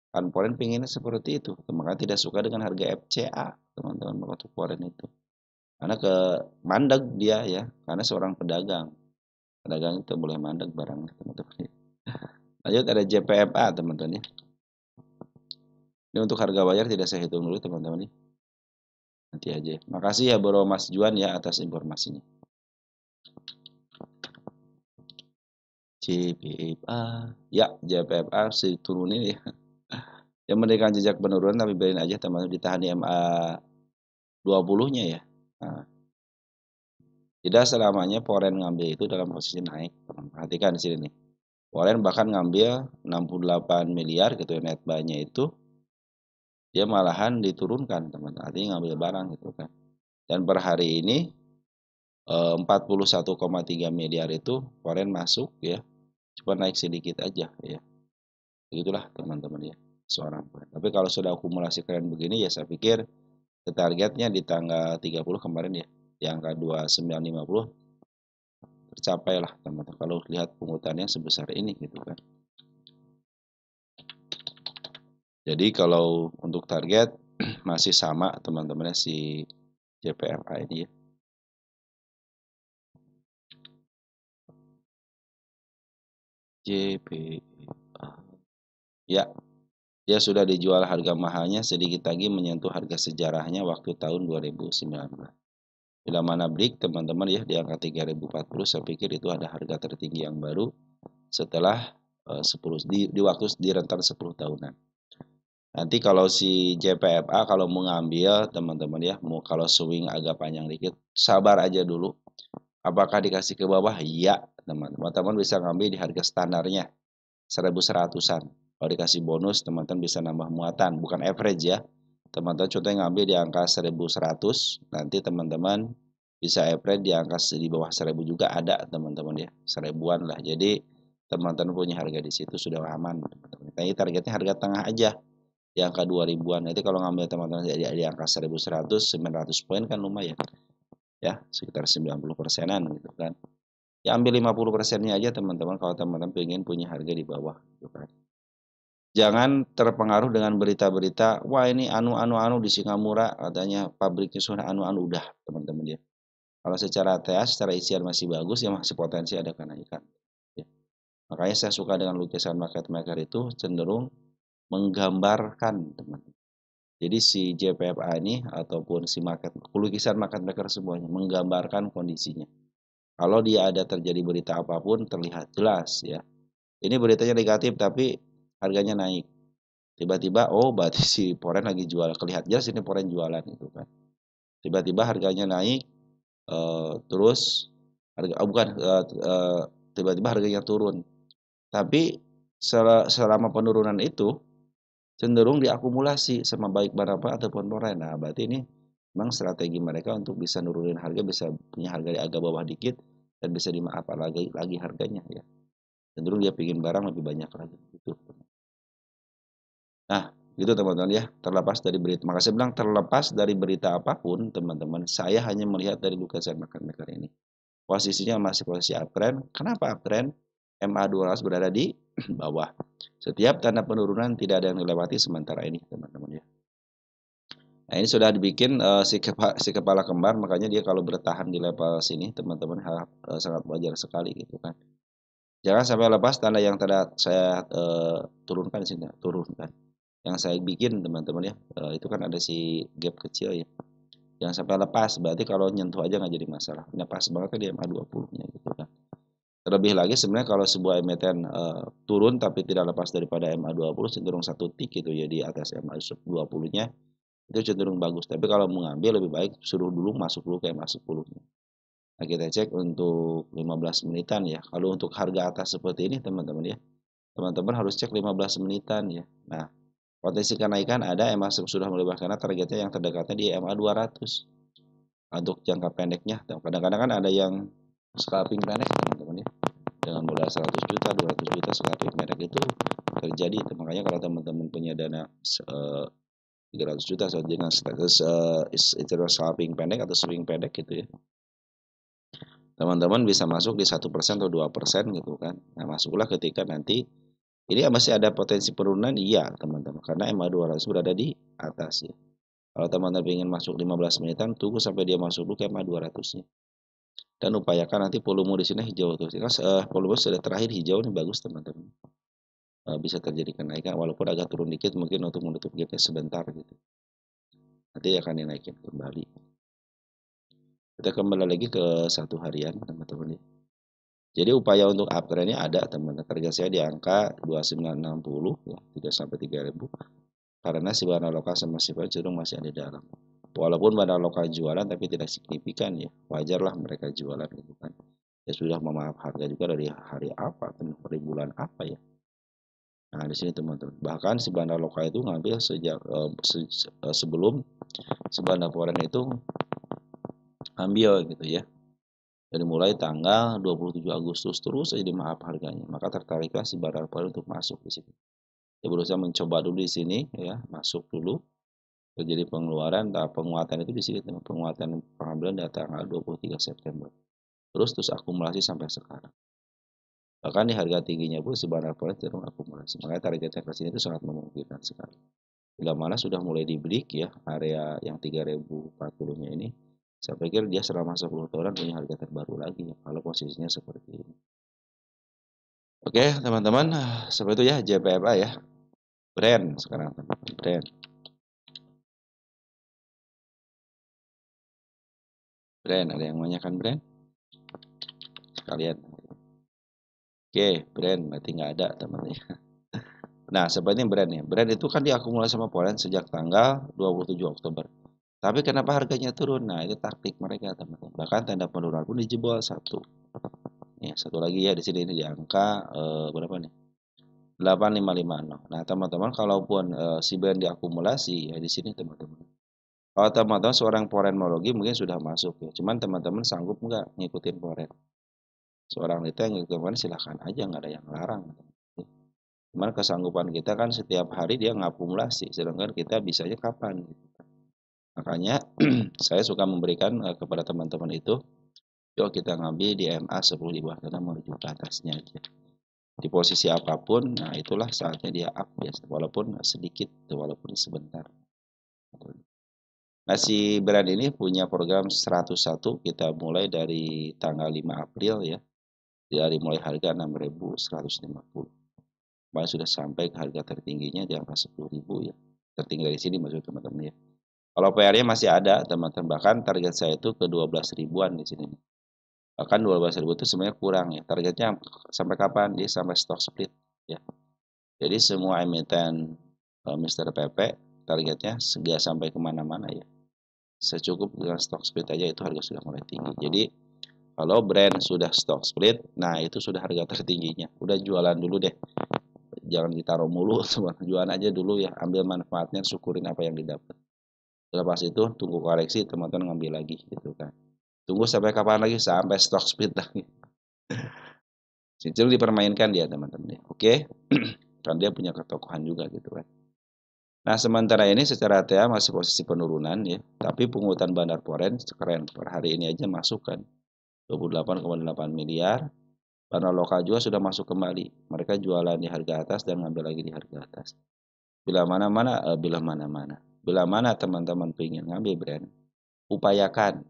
S1: Kan foreign pinginnya seperti itu. Makanya tidak suka dengan harga FCA, teman-teman waktu foreign itu. Karena ke mandek dia ya, karena seorang pedagang. Pedagang itu boleh mandek barangnya, teman-teman. Lanjut ada JPFA, teman-teman ya. Ini untuk harga bayar tidak saya hitung dulu, teman-teman ya. Nanti aja. Makasih ya Bro Mas Juan ya atas informasinya. JPFA, ya JPFA sih turunin ya. Yang mendekat jejak penurunan tapi biarin aja teman-teman ditahan di MA 20-nya ya. Nah, tidak selamanya foreign ngambil itu dalam posisi naik. Perhatikan di sini nih. Foreign bahkan ngambil 68 miliar gitu ya net buy-nya itu. Dia malahan diturunkan teman-teman. Artinya ngambil barang gitu kan. Dan per hari ini 41,3 miliar itu foreign masuk ya, cuma naik sedikit aja ya. Begitulah teman-teman ya, seorang foreign. Tapi kalau sudah akumulasi keren begini ya saya pikir targetnya di tanggal 30 kemarin ya, di angka 2950 tercapai lah teman-teman kalau lihat pungutannya sebesar ini gitu kan. Jadi kalau untuk target masih sama teman-teman si JPFA ini ya. JPFA. Ya, dia sudah dijual harga mahalnya sedikit lagi menyentuh harga sejarahnya waktu tahun 2019. Bila mana break teman-teman ya di angka 3040 saya pikir itu ada harga tertinggi yang baru setelah 10 di waktu di rentan 10 tahunan. Nanti kalau si JPFA kalau mau ngambil teman-teman ya, mau kalau swing agak panjang dikit, sabar aja dulu. Apakah dikasih ke bawah? Iya, teman-teman. Teman bisa ngambil di harga standarnya 1100-an. Kalau dikasih bonus, teman-teman bisa nambah muatan, bukan average ya. Teman-teman contohnya ngambil di angka 1100, nanti teman-teman bisa average di angka di bawah 1000 juga ada teman-teman ya, 1000-an lah. Jadi teman-teman punya harga di situ sudah aman teman-teman. Tapi targetnya harga tengah aja di angka 2000-an. Nanti kalau ngambil teman-teman di angka 1100, 900 poin kan lumayan ya, sekitar 90%-an gitu kan. Ya ambil 50%-nya aja teman-teman kalau teman-teman pengen punya harga di bawah gitu kan. Jangan terpengaruh dengan berita-berita, wah ini anu di Singamura katanya pabriknya sudah anu udah teman-teman ya. Kalau secara TA, secara isian masih bagus ya masih potensi ada kenaikan. Ya. Makanya saya suka dengan lukisan market maker itu cenderung menggambarkan teman-teman. Jadi si JPFA ini ataupun si lukisan market maker semuanya menggambarkan kondisinya. Kalau dia ada terjadi berita apapun terlihat jelas ya. Ini beritanya negatif tapi harganya naik. Tiba-tiba oh berarti si Poren lagi jual, kelihatan jelas ini Poren jualan itu kan. Tiba-tiba harganya naik terus harga bukan tiba-tiba harganya turun. Tapi selama penurunan itu cenderung diakumulasi sama baik Barapa ataupun Poren. Nah, berarti ini memang strategi mereka untuk bisa nurunin harga, bisa punya harga di agak bawah dikit dan bisa dimaafkan lagi harganya ya. Cenderung dia pingin barang lebih banyak lagi gitu. Nah, gitu teman-teman ya. Terlepas dari berita, maka saya bilang terlepas dari berita apapun, teman-teman, saya hanya melihat dari lukisan market maker ini. Posisinya masih posisi uptrend. Kenapa uptrend? MA200 berada di bawah. Setiap tanda penurunan tidak ada yang dilewati sementara ini, teman-teman ya. Nah, ini sudah dibikin si kepala kembar, makanya dia kalau bertahan di level sini, teman-teman sangat wajar sekali gitu kan. Jangan sampai lepas tanda yang tanda saya turunkan di sini, turunkan. Yang saya bikin teman-teman ya, itu kan ada si gap kecil ya. Jangan sampai lepas, berarti kalau nyentuh aja nggak jadi masalah. Ini pas banget kan di MA20-nya gitu kan. Terlebih lagi sebenarnya kalau sebuah emiten turun tapi tidak lepas daripada MA20 cenderung satu tick gitu ya di atas MA20-nya itu cenderung bagus. Tapi kalau mau ngambil lebih baik suruh dulu masuk dulu ke MA10-nya. Nah, kita cek untuk 15 menitan ya. Kalau untuk harga atas seperti ini teman-teman ya, teman-teman harus cek 15 menitan ya. Nah, potensi kenaikan ada MA sudah melebah karena targetnya yang terdekatnya di MA200. Untuk jangka pendeknya, kadang-kadang kan ada yang scalping pendek teman-teman ya. Dengan modal 100 juta, 200 juta scalping pendek itu terjadi. Makanya kalau teman-teman punya dana 300 juta dengan status scalping pendek atau swing pendek gitu ya. Teman-teman bisa masuk di 1% atau 2% gitu kan. Nah, masuklah ketika nanti ini masih ada potensi penurunan, iya teman-teman. Karena MA200 berada di atas ya. Kalau teman-teman ingin masuk 15 menitan, tunggu sampai dia masuk dulu ke MA200-nya. Dan upayakan nanti volume di sini hijau tuh. Volume sudah terakhir hijau nih bagus teman-teman. Bisa terjadi kenaikan walaupun agak turun dikit mungkin untuk menutup gapnya sebentar gitu. Nanti akan dinaikin kembali. Kita kembali lagi ke satu harian teman-teman ya. Jadi upaya untuk uptrendnya ada teman-teman. Target saya di angka 2960 ya, 3 sampai 3000. Karena si bahan lokal sama si cenderung masih ada di dalam. Walaupun bahan lokal jualan tapi tidak signifikan ya. Wajarlah mereka jualan gitu kan. Ya sudah memaaf harga juga dari hari apa, dari bulan apa ya. Nah, di sini teman-teman. Bahkan si bandar lokal itu ngambil sejak sebelum si bandar foreign itu ambil gitu ya. Dari mulai tanggal 27 Agustus terus saja di-up harganya, maka tertariklah si Bandar Poren untuk masuk di situ. Dia berusaha mencoba dulu di sini ya, masuk dulu, terjadi pengeluaran, penguatan itu di sini, penguatan pengambilan dari tanggal 23 September. Terus akumulasi sampai sekarang. Bahkan di harga tingginya pun si Bandar Poren cenderung akumulasi. Makanya targetnya ke sini itu sangat memungkinkan sekali. Bila mana sudah mulai dibeli ya, area yang 3040-nya ini, saya pikir dia selama 10 tahunan punya harga terbaru lagi ya, kalau posisinya seperti ini. Oke, teman-teman, seperti itu ya JPFA ya. Brand sekarang, teman-teman, brand. Brand, ada yang menanyakan brand? Sekalian. Oke, brand berarti nggak ada, teman-teman. Nah, seperti brandnya. Brand itu kan diakumulasi sama Polen sejak tanggal 27 Oktober. Tapi kenapa harganya turun? Nah, itu taktik mereka, teman-teman. Bahkan tanda penurunan pun dijebol satu. Nih, satu lagi ya di sini ini di angka berapa nih? 8550. Nah, teman-teman kalaupun si brand diakumulasi ya di sini teman-teman. Kalau teman-teman seorang foreignologi mungkin sudah masuk ya. Cuman teman-teman sanggup nggak ngikutin foreign? Seorang itu yang ngikutin silahkan aja, nggak ada yang larang. Cuman kesanggupan kita kan setiap hari dia ngakumulasi, sedangkan kita bisanya kapan gitu. Makanya saya suka memberikan kepada teman-teman itu, yuk kita ngambil di MA 10 di bawah sana menuju ke atasnya aja. Di posisi apapun, nah itulah saatnya dia up ya, walaupun sedikit, walaupun sebentar. Nah, si brand ini punya program 101, kita mulai dari tanggal 5 April ya, dari mulai harga 6.150. Bahkan sudah sampai ke harga tertingginya di angka 10.000 ya. Tertinggi dari sini maksud teman-teman ya. Kalau PR-nya masih ada, teman-teman, bahkan target saya itu ke 12 ribuan di sini. Bahkan 12.000 itu sebenarnya kurang ya. Targetnya sampai kapan? Dia sampai stock split ya. Jadi semua emiten Mr. PP targetnya nggak sampai kemana-mana ya. Secukup dengan stock split aja itu harga sudah mulai tinggi. Jadi kalau brand sudah stock split, nah itu sudah harga tertingginya. Udah jualan dulu deh. Jangan ditaruh mulu, jualan aja dulu ya. Ambil manfaatnya, syukurin apa yang didapat. Lepas itu tunggu koreksi, teman-teman ngambil lagi gitu kan. Tunggu sampai kapan lagi? Sampai stock split lagi. Cicil dipermainkan dia teman-teman. Oke, kan dia punya ketokohan juga gitu kan. Nah, sementara ini secara TA masih posisi penurunan ya, tapi pungutan Bandar Poren keren. Per hari ini aja masuk kan 28,8 miliar. Bandar lokal juga sudah masuk kembali. Mereka jualan di harga atas dan ngambil lagi di harga atas. Bila mana teman-teman pengen ngambil brand, upayakan.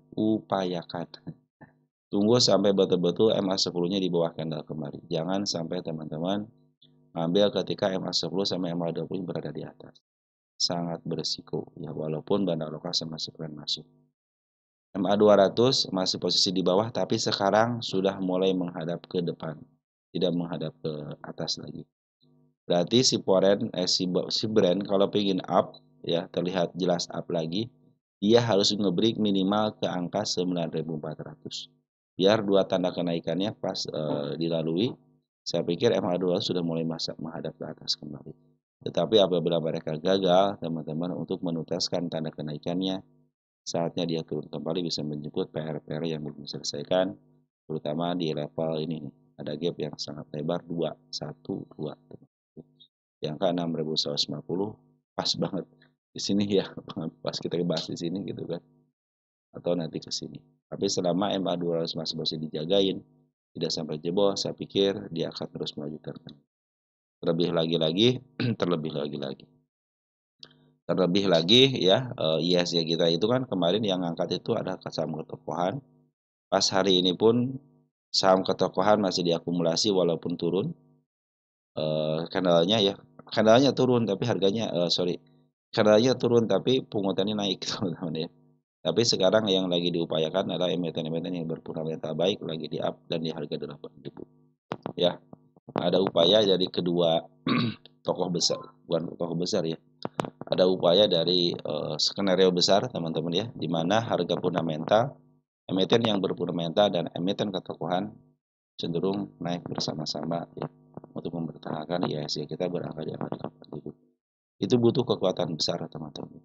S1: Tunggu sampai betul-betul MA10-nya di bawah candle kembali. Jangan sampai teman-teman ambil ketika MA10 sampai MA20 berada di atas. Sangat beresiko ya, walaupun bandar lokal masih keren masuk. MA200 masih posisi di bawah tapi sekarang sudah mulai menghadap ke depan, tidak menghadap ke atas lagi. Berarti si brand kalau pengen up ya, terlihat jelas up lagi, dia harus ngebreak minimal ke angka 9.400. Biar dua tanda kenaikannya pas dilalui, saya pikir MA2 sudah mulai menghadap ke atas kembali. Tetapi apabila mereka gagal, teman-teman, untuk menuntaskan tanda kenaikannya, saatnya dia turun kembali bisa menjemput PR-PR yang belum diselesaikan, terutama di level ini nih. Ada gap yang sangat lebar 2, 1, 2. Di angka 6.150 pas banget di sini ya, pas kita bahas di sini gitu kan. Atau nanti ke sini. Tapi selama MA200 masih dijagain, tidak sampai jebol, saya pikir dia akan terus melanjutkan. Terlebih lagi ya, ISG kita itu kan kemarin yang angkat itu ada saham ketokohan. Pas hari ini pun saham ketokohan masih diakumulasi walaupun turun. Kandalnya turun tapi harganya kandalnya turun tapi pungutannya naik teman-teman ya. Tapi sekarang yang lagi diupayakan adalah emiten-emiten yang berfundamental baik lagi di up dan di harga 8.000. Ya, ada upaya dari kedua tokoh besar, bukan tokoh besar ya. Ada upaya dari skenario besar teman-teman ya, di mana harga fundamental, emiten yang berfundamental dan emiten ketokohan cenderung naik bersama-sama ya, untuk mempertahankan IHSG kita berangkat di angka 8.000. Itu butuh kekuatan besar teman-teman.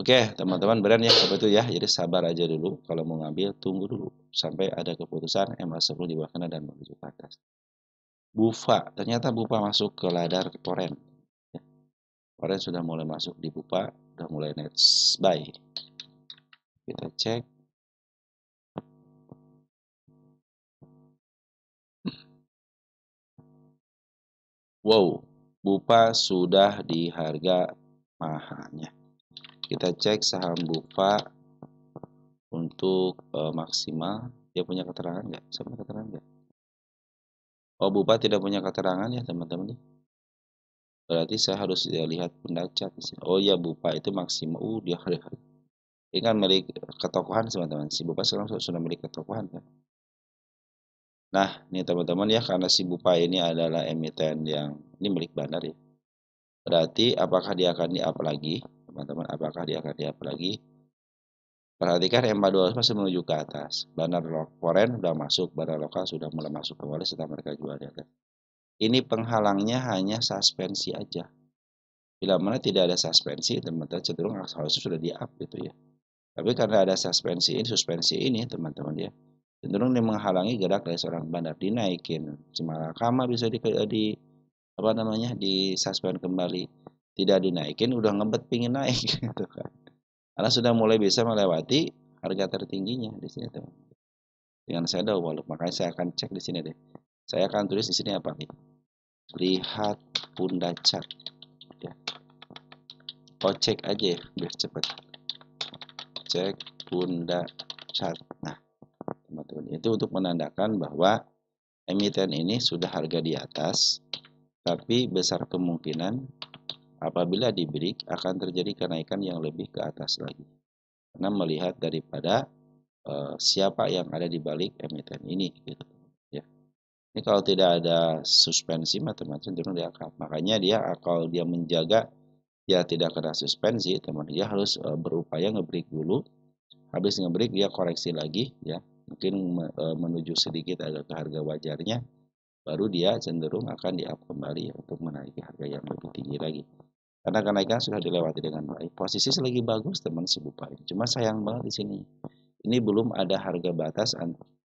S1: Oke, teman-teman beran ya apa itu ya. Jadi sabar aja dulu. Kalau mau ngambil, tunggu dulu sampai ada keputusan MA10 di bawah kanan dan menuju ke atas. Bufa, ternyata Bufa masuk ke ladder Foreign. Foreign sudah mulai masuk di Bufa, sudah mulai net buy. Kita cek. Wow, Bufa sudah di harga mahalnya. Kita cek saham Bufa untuk maksimal. Dia punya keterangan nggak? Sama keterangan nggak? Oh, Bufa tidak punya keterangan ya teman-teman. Berarti saya harus lihat pendacat di sini. Oh ya, Bufa itu maksimal. Dia ini kan milik ketokohan teman-teman. Si Bufa sekarang sudah milik ketokohan kan. Nah, ini teman-teman ya, karena si Bupa ini adalah emiten yang ini milik bandar ya. Berarti apakah dia akan di-up lagi? Teman-teman, apakah dia akan di-up lagi? Perhatikan M412 masih menuju ke atas. Bandar foreign sudah masuk, bandar lokal sudah mulai masuk kembali setelah mereka jual di atas. Ini penghalangnya hanya suspensi aja. Bila mana tidak ada suspensi, teman-teman cenderung harusnya sudah di-up gitu ya. Tapi karena ada suspensi ini teman-teman ya, cenderung dia menghalangi gerak dari seorang bandar. Dinaikin Cimalakama bisa di apa namanya di suspend kembali, tidak dinaikin udah ngebet pingin naik gitu kan, karena sudah mulai bisa melewati harga tertingginya di sini teman. Dengan shadow walaupun makanya saya akan cek di sini deh, saya akan tulis di sini apa nih, lihat Punda chart ya. Oh, cek aja ya biar cepet, cek Punda chart. Nah teman-teman, itu untuk menandakan bahwa emiten ini sudah harga di atas, tapi besar kemungkinan apabila di break akan terjadi kenaikan yang lebih ke atas lagi. Karena melihat daripada siapa yang ada di balik emiten ini gitu ya. Ini kalau tidak ada suspensi macam-macam cenderung dia akan. Makanya dia kalau dia menjaga dia tidak kena suspensi, teman, dia harus berupaya ngebreak dulu. Habis ngebreak dia koreksi lagi ya. Mungkin menuju sedikit agak ke harga wajarnya, baru dia cenderung akan di-up kembali untuk menaiki harga yang lebih tinggi lagi. Karena kenaikan sudah dilewati dengan baik. Posisi lagi bagus teman si Bupa ini. Cuma sayang banget di sini. Ini belum ada harga batas,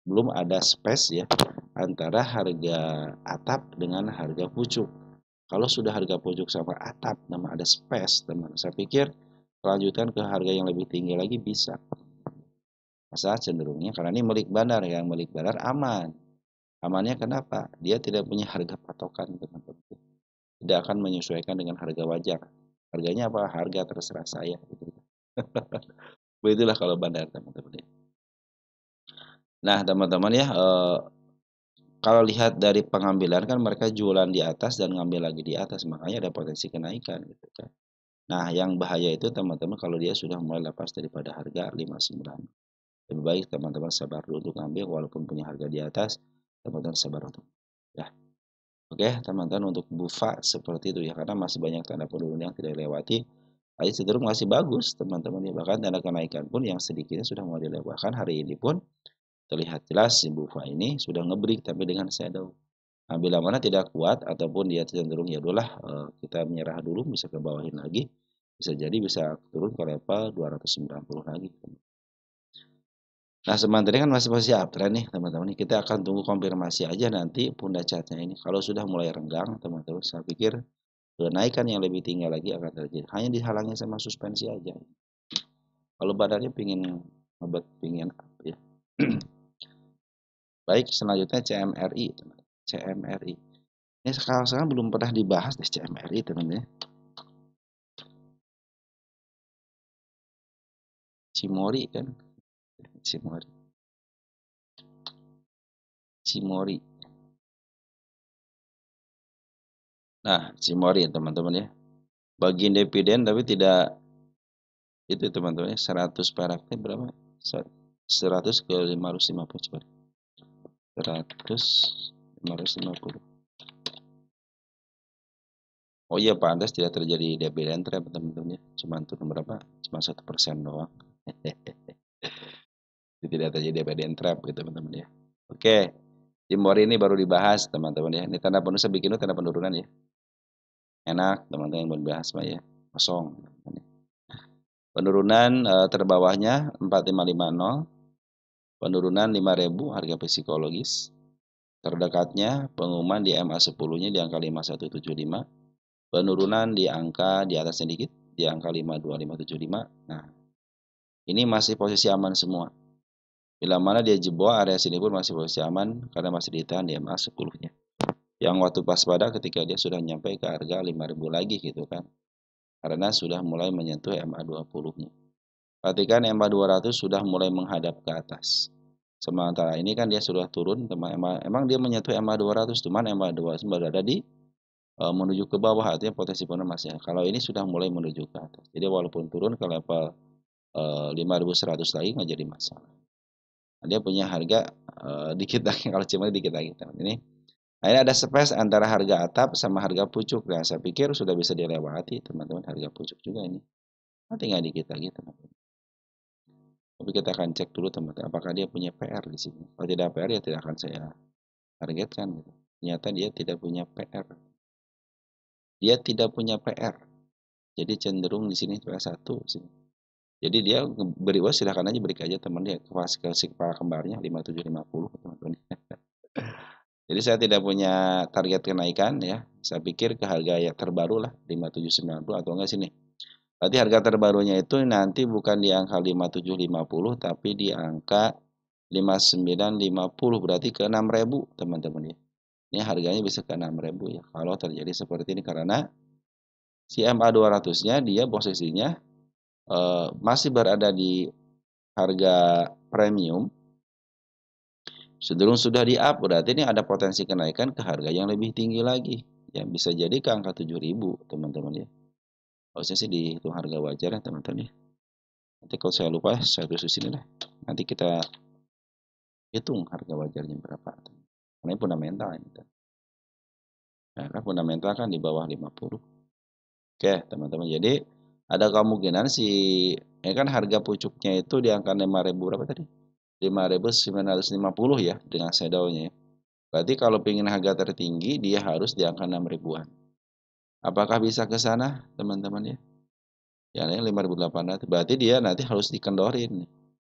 S1: belum ada space ya antara harga atap dengan harga pucuk. Kalau sudah harga pucuk sama atap, nama ada space teman. Saya pikir kelanjutan ke harga yang lebih tinggi lagi bisa. Masa cenderungnya karena ini milik bandar, yang milik bandar aman. Amannya kenapa? Dia tidak punya harga patokan teman-teman. Tidak akan menyesuaikan dengan harga wajar. Harganya apa? Harga terserah saya gitu. Begitulah kalau bandar teman-teman. Nah teman-teman ya, kalau lihat dari pengambilan kan mereka jualan di atas dan ngambil lagi di atas, makanya ada potensi kenaikan gitu kan. Nah yang bahaya itu teman-teman kalau dia sudah mulai lepas daripada harga 59. Lebih baik teman-teman sabar dulu untuk ngambil walaupun punya harga di atas, teman-teman sabar untuk ya. Oke teman-teman, untuk Bufa seperti itu ya, karena masih banyak tanda penurunan yang tidak dilewati. Tapi cenderung masih bagus teman-teman ya, bahkan tanda kenaikan pun yang sedikitnya sudah mulai dilewatkan hari ini pun terlihat jelas si Bufa ini sudah ngebreak tapi dengan shadow. Nah, bila mana tidak kuat ataupun dia cenderung ya udahlah kita menyerah dulu, bisa ke bawahin lagi, bisa jadi bisa turun ke level 290 lagi. Nah sementara kan masih uptrend nih teman-teman, kita akan tunggu konfirmasi aja nanti Punda chartnya ini. Kalau sudah mulai renggang teman-teman, saya pikir kenaikan yang lebih tinggi lagi akan terjadi. Hanya dihalangi sama suspensi aja. Kalau badannya pingin ngebet, pingin up ya. Baik, selanjutnya CMRI. CMRI. Ini sekarang belum pernah dibahas deh CMRI teman-teman. Cimori kan. Cimori. Cimori. Nah, Cimori teman-teman ya. Bagian dividen tapi tidak itu teman-teman ya, 100 peraknya berapa? 100 ke 550 coba. 100 550. Oh iya, pantas tidak terjadi dividen trap teman-teman ya. Cuma turun berapa? Cuma 1% doang. Tidak terjadi dividen trap gitu teman-teman ya. Oke. Cimori ini baru dibahas teman-teman ya. Ini tanda penurunan, saya bikin tanda penurunan ya. Enak teman-teman yang membahas mah ya. Kosong. Penurunan terbawahnya 4550, penurunan 5.000 harga psikologis. Terdekatnya pengumuman di MA 10-nya di angka 5175, penurunan di angka di atasnya dikit di angka 52575. Nah, ini masih posisi aman semua. Bila mana dia jebol area sini pun masih posisi aman karena masih ditahan di MA 10-nya. Yang waktu waspada ketika dia sudah nyampe ke harga 5.000 lagi gitu kan. Karena sudah mulai menyentuh MA 20-nya. Perhatikan MA 200 sudah mulai menghadap ke atas. Sementara ini kan dia sudah turun, emang dia menyentuh MA 200, cuman MA 200 berada di menuju ke bawah, artinya potensi penurunan masih. Kalau ini sudah mulai menuju ke atas. Jadi walaupun turun ke level 5.100 lagi nggak jadi masalah. Nah, dia punya harga dikit lagi, kalau cuma dikit lagi. Nah, ini ada space antara harga atap sama harga pucuk. Nah, saya pikir sudah bisa dilewati teman-teman, harga pucuk juga ini. Nah, tinggal dikit lagi teman-teman. Tapi kita akan cek dulu teman-teman, apakah dia punya PR di sini. Kalau tidak PR ya tidak akan saya targetkan. Gitu. Ternyata dia tidak punya PR. Dia tidak punya PR. Jadi cenderung di sini PR1 sini. Jadi dia beri silahkan aja beri aja teman dia ke si kepala kembarnya 5750 teman-teman. Jadi saya tidak punya target kenaikan ya. Saya pikir ke harga yang terbaru lah 5790 atau enggak sini. Berarti harga terbarunya itu nanti bukan di angka 5750 tapi di angka 5950, berarti ke 6.000 teman-teman ya. Ini harganya bisa ke 6.000 ya kalau terjadi seperti ini karena si MA 200-nya dia posisinya masih berada di harga premium. Cenderung sudah di up, berarti ini ada potensi kenaikan ke harga yang lebih tinggi lagi. Yang bisa jadi ke angka 7.000 teman-teman ya. Harusnya sih dihitung harga wajar ya teman-teman ya. Nanti kalau saya lupa saya tulis di sini lah. Nanti kita hitung harga wajarnya berapa. Karena ini fundamental ini. Nah, kan fundamental kan di bawah 50. Oke teman-teman, jadi ada kemungkinan si ini kan harga pucuknya itu di angka 5.000 berapa tadi? 5.950 ya dengan shadownya ya. Berarti kalau ingin harga tertinggi dia harus di angka 6.000-an. Apakah bisa ke sana teman-teman ya? Yang 5.800. Berarti dia nanti harus dikendorin nih,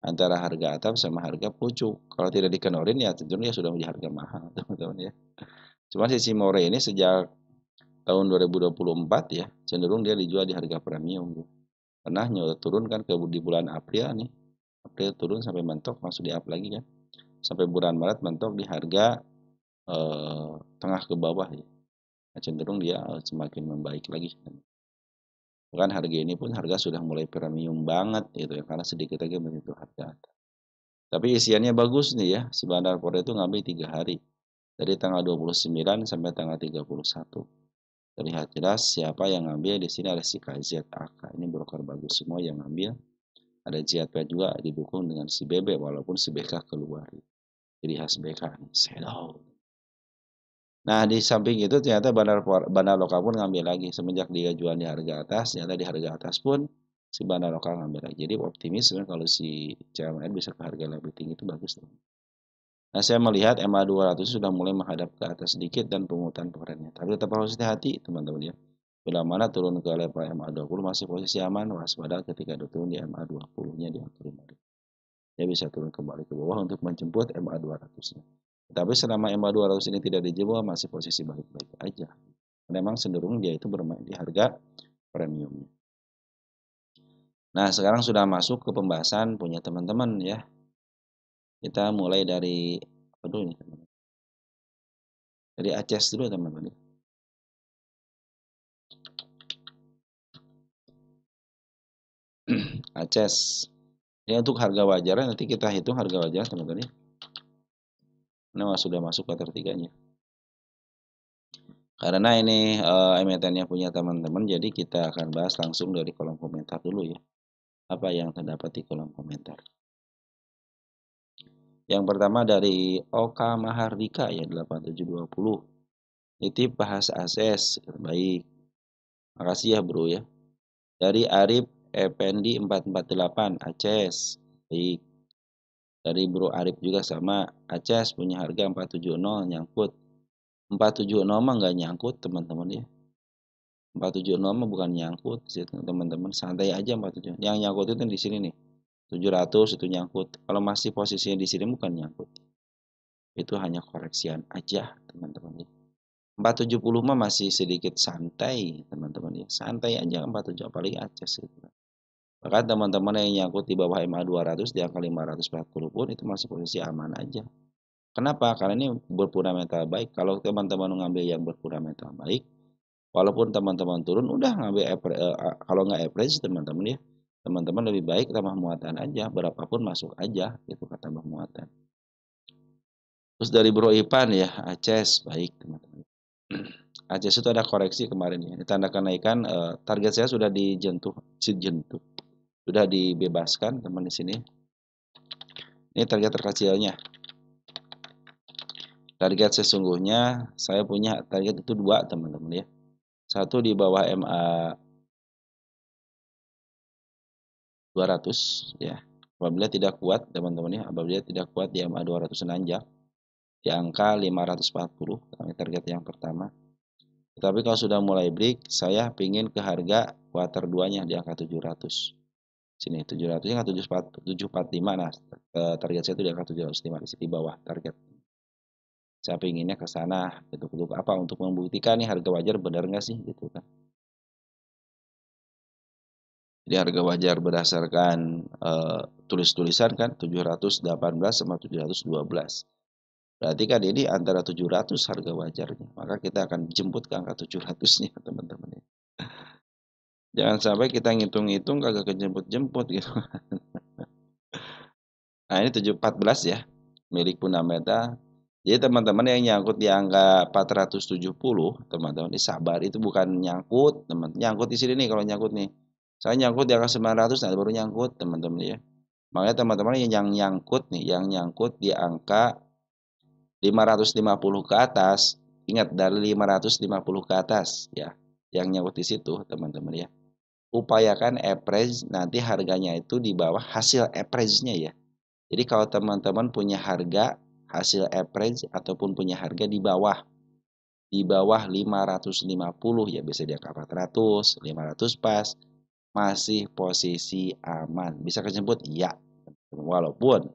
S1: antara harga atap sama harga pucuk. Kalau tidak dikendorin ya tentunya sudah menjadi harga mahal teman-teman ya. Cuma si Cimore ini sejak tahun 2024 ya cenderung dia dijual di harga premium gitu. Pernah turun kan di bulan April nih. April turun sampai mentok masuk di up lagi kan. Sampai bulan Maret mentok di harga tengah ke bawah ya. Nah, cenderung dia semakin membaik lagi. Bahkan harga ini pun harga sudah mulai premium banget gitu ya karena sedikit lagi menyentuh harga. Tapi isiannya bagus nih ya. Si Bandar Pore itu ngambil 3 hari. Dari tanggal 29 sampai tanggal 31. Terlihat jelas siapa yang ngambil di sini ada si KZAK. Ini broker bagus semua yang ngambil. Ada JP juga didukung dengan si BB walaupun si BK keluar. Jadi khas BK nih. Shadow. Nah, di samping itu ternyata bandar lokal pun ngambil lagi. Semenjak dia jual di harga atas, ternyata di harga atas pun si bandar lokal ngambil lagi. Jadi optimis kalau si CMN bisa ke harga lebih tinggi itu bagus. Nah, saya melihat MA 200 sudah mulai menghadap ke atas sedikit dan penguatan trennya. Tapi tetap harus hati-hati teman-teman ya. Bila mana turun ke level MA 20 masih posisi aman, waspada ketika turun di MA 20-nya di angka 5.000. Dia bisa turun kembali ke bawah untuk menjemput MA 200-nya. Tapi selama MA 200 ini tidak dijebol masih posisi baik-baik aja. Memang cenderung dia itu bermain di harga premiumnya. Nah, sekarang sudah masuk ke pembahasan punya teman-teman ya. Kita mulai dari apa dulu nih teman-teman? Dari Aces dulu teman-teman. Aces. Ini untuk harga wajarnya nanti kita hitung harga wajar teman-teman. Nah, sudah masuk ke tertiganya. Karena ini emitennya punya teman-teman, jadi kita akan bahas langsung dari kolom komentar dulu ya. Apa yang terdapat di kolom komentar. Yang pertama dari Oka Mahardika ya 8720. Nitip bahas ASES. Baik. Makasih ya bro ya. Dari Arif Effendi 448 Aces. Baik. Dari Bro Arif juga sama. Aces punya harga 470 nyangkut. 470 mah nggak nyangkut teman-teman ya. 470 mah bukan nyangkut sih teman-teman, santai aja 47. Yang nyangkut itu di sini nih. 700 itu nyangkut. Kalau masih posisinya di sini bukan nyangkut. Itu hanya koreksian aja, teman-teman ya. 470 mah masih sedikit santai, teman-teman ya. Santai aja 47 paling aja sih. Bahkan teman-teman yang nyangkut di bawah MA 200 di angka 540 pun itu masih posisi aman aja. Kenapa? Karena ini berfundamental baik. Kalau teman-teman ngambil yang berfundamental baik, walaupun teman-teman turun udah ngambil kalau nggak average teman-teman ya, teman-teman lebih baik tambah muatan aja, berapapun masuk aja gitu kata tambah muatan. Terus dari Bro Ipan ya, Aces baik teman-teman. Aces itu ada koreksi kemarin ya, tanda kenaikan target saya sudah dijentuh, sudah dibebaskan teman di sini. Ini target terkecilnya. Target sesungguhnya saya punya target itu 2 teman-teman ya. Satu di bawah MA 200 ya. Apabila tidak kuat teman-teman ya, apabila tidak kuat di MA 200 nanjak di angka 540 target yang pertama. Tapi kalau sudah mulai break, saya pingin ke harga kuarter 2-nya di angka 700. Sini 700 nya 745. Nah, target saya itu di angka 705 di bawah target. Saya pinginnya ke sana gitu, untuk apa? Untuk membuktikan nih harga wajar benar nggak sih gitu kan. Jadi harga wajar berdasarkan tulis-tulisan kan 718 sama 712. Berarti kan ini antara 700 harga wajarnya. Maka kita akan jemput ke angka 700-nya teman-teman. Jangan sampai kita ngitung-ngitung kagak kejemput-jemput gitu. Nah ini 714 ya, milik fundamental. Jadi teman-teman yang nyangkut di angka 470, teman-teman ini sabar, itu bukan nyangkut, teman. Nyangkut di sini nih kalau nyangkut nih. Saya nyangkut di angka 900, nah baru nyangkut teman-teman ya. Makanya teman-teman yang nyangkut nih, yang nyangkut di angka 550 ke atas, ingat dari 550 ke atas ya, yang nyangkut di situ teman-teman ya. Upayakan average nanti harganya itu di bawah hasil average-nya ya. Jadi kalau teman-teman punya harga hasil average ataupun punya harga di bawah 550 ya, bisa di angka 400, 500 pas, masih posisi aman. Bisa kejemput? Iya. Walaupun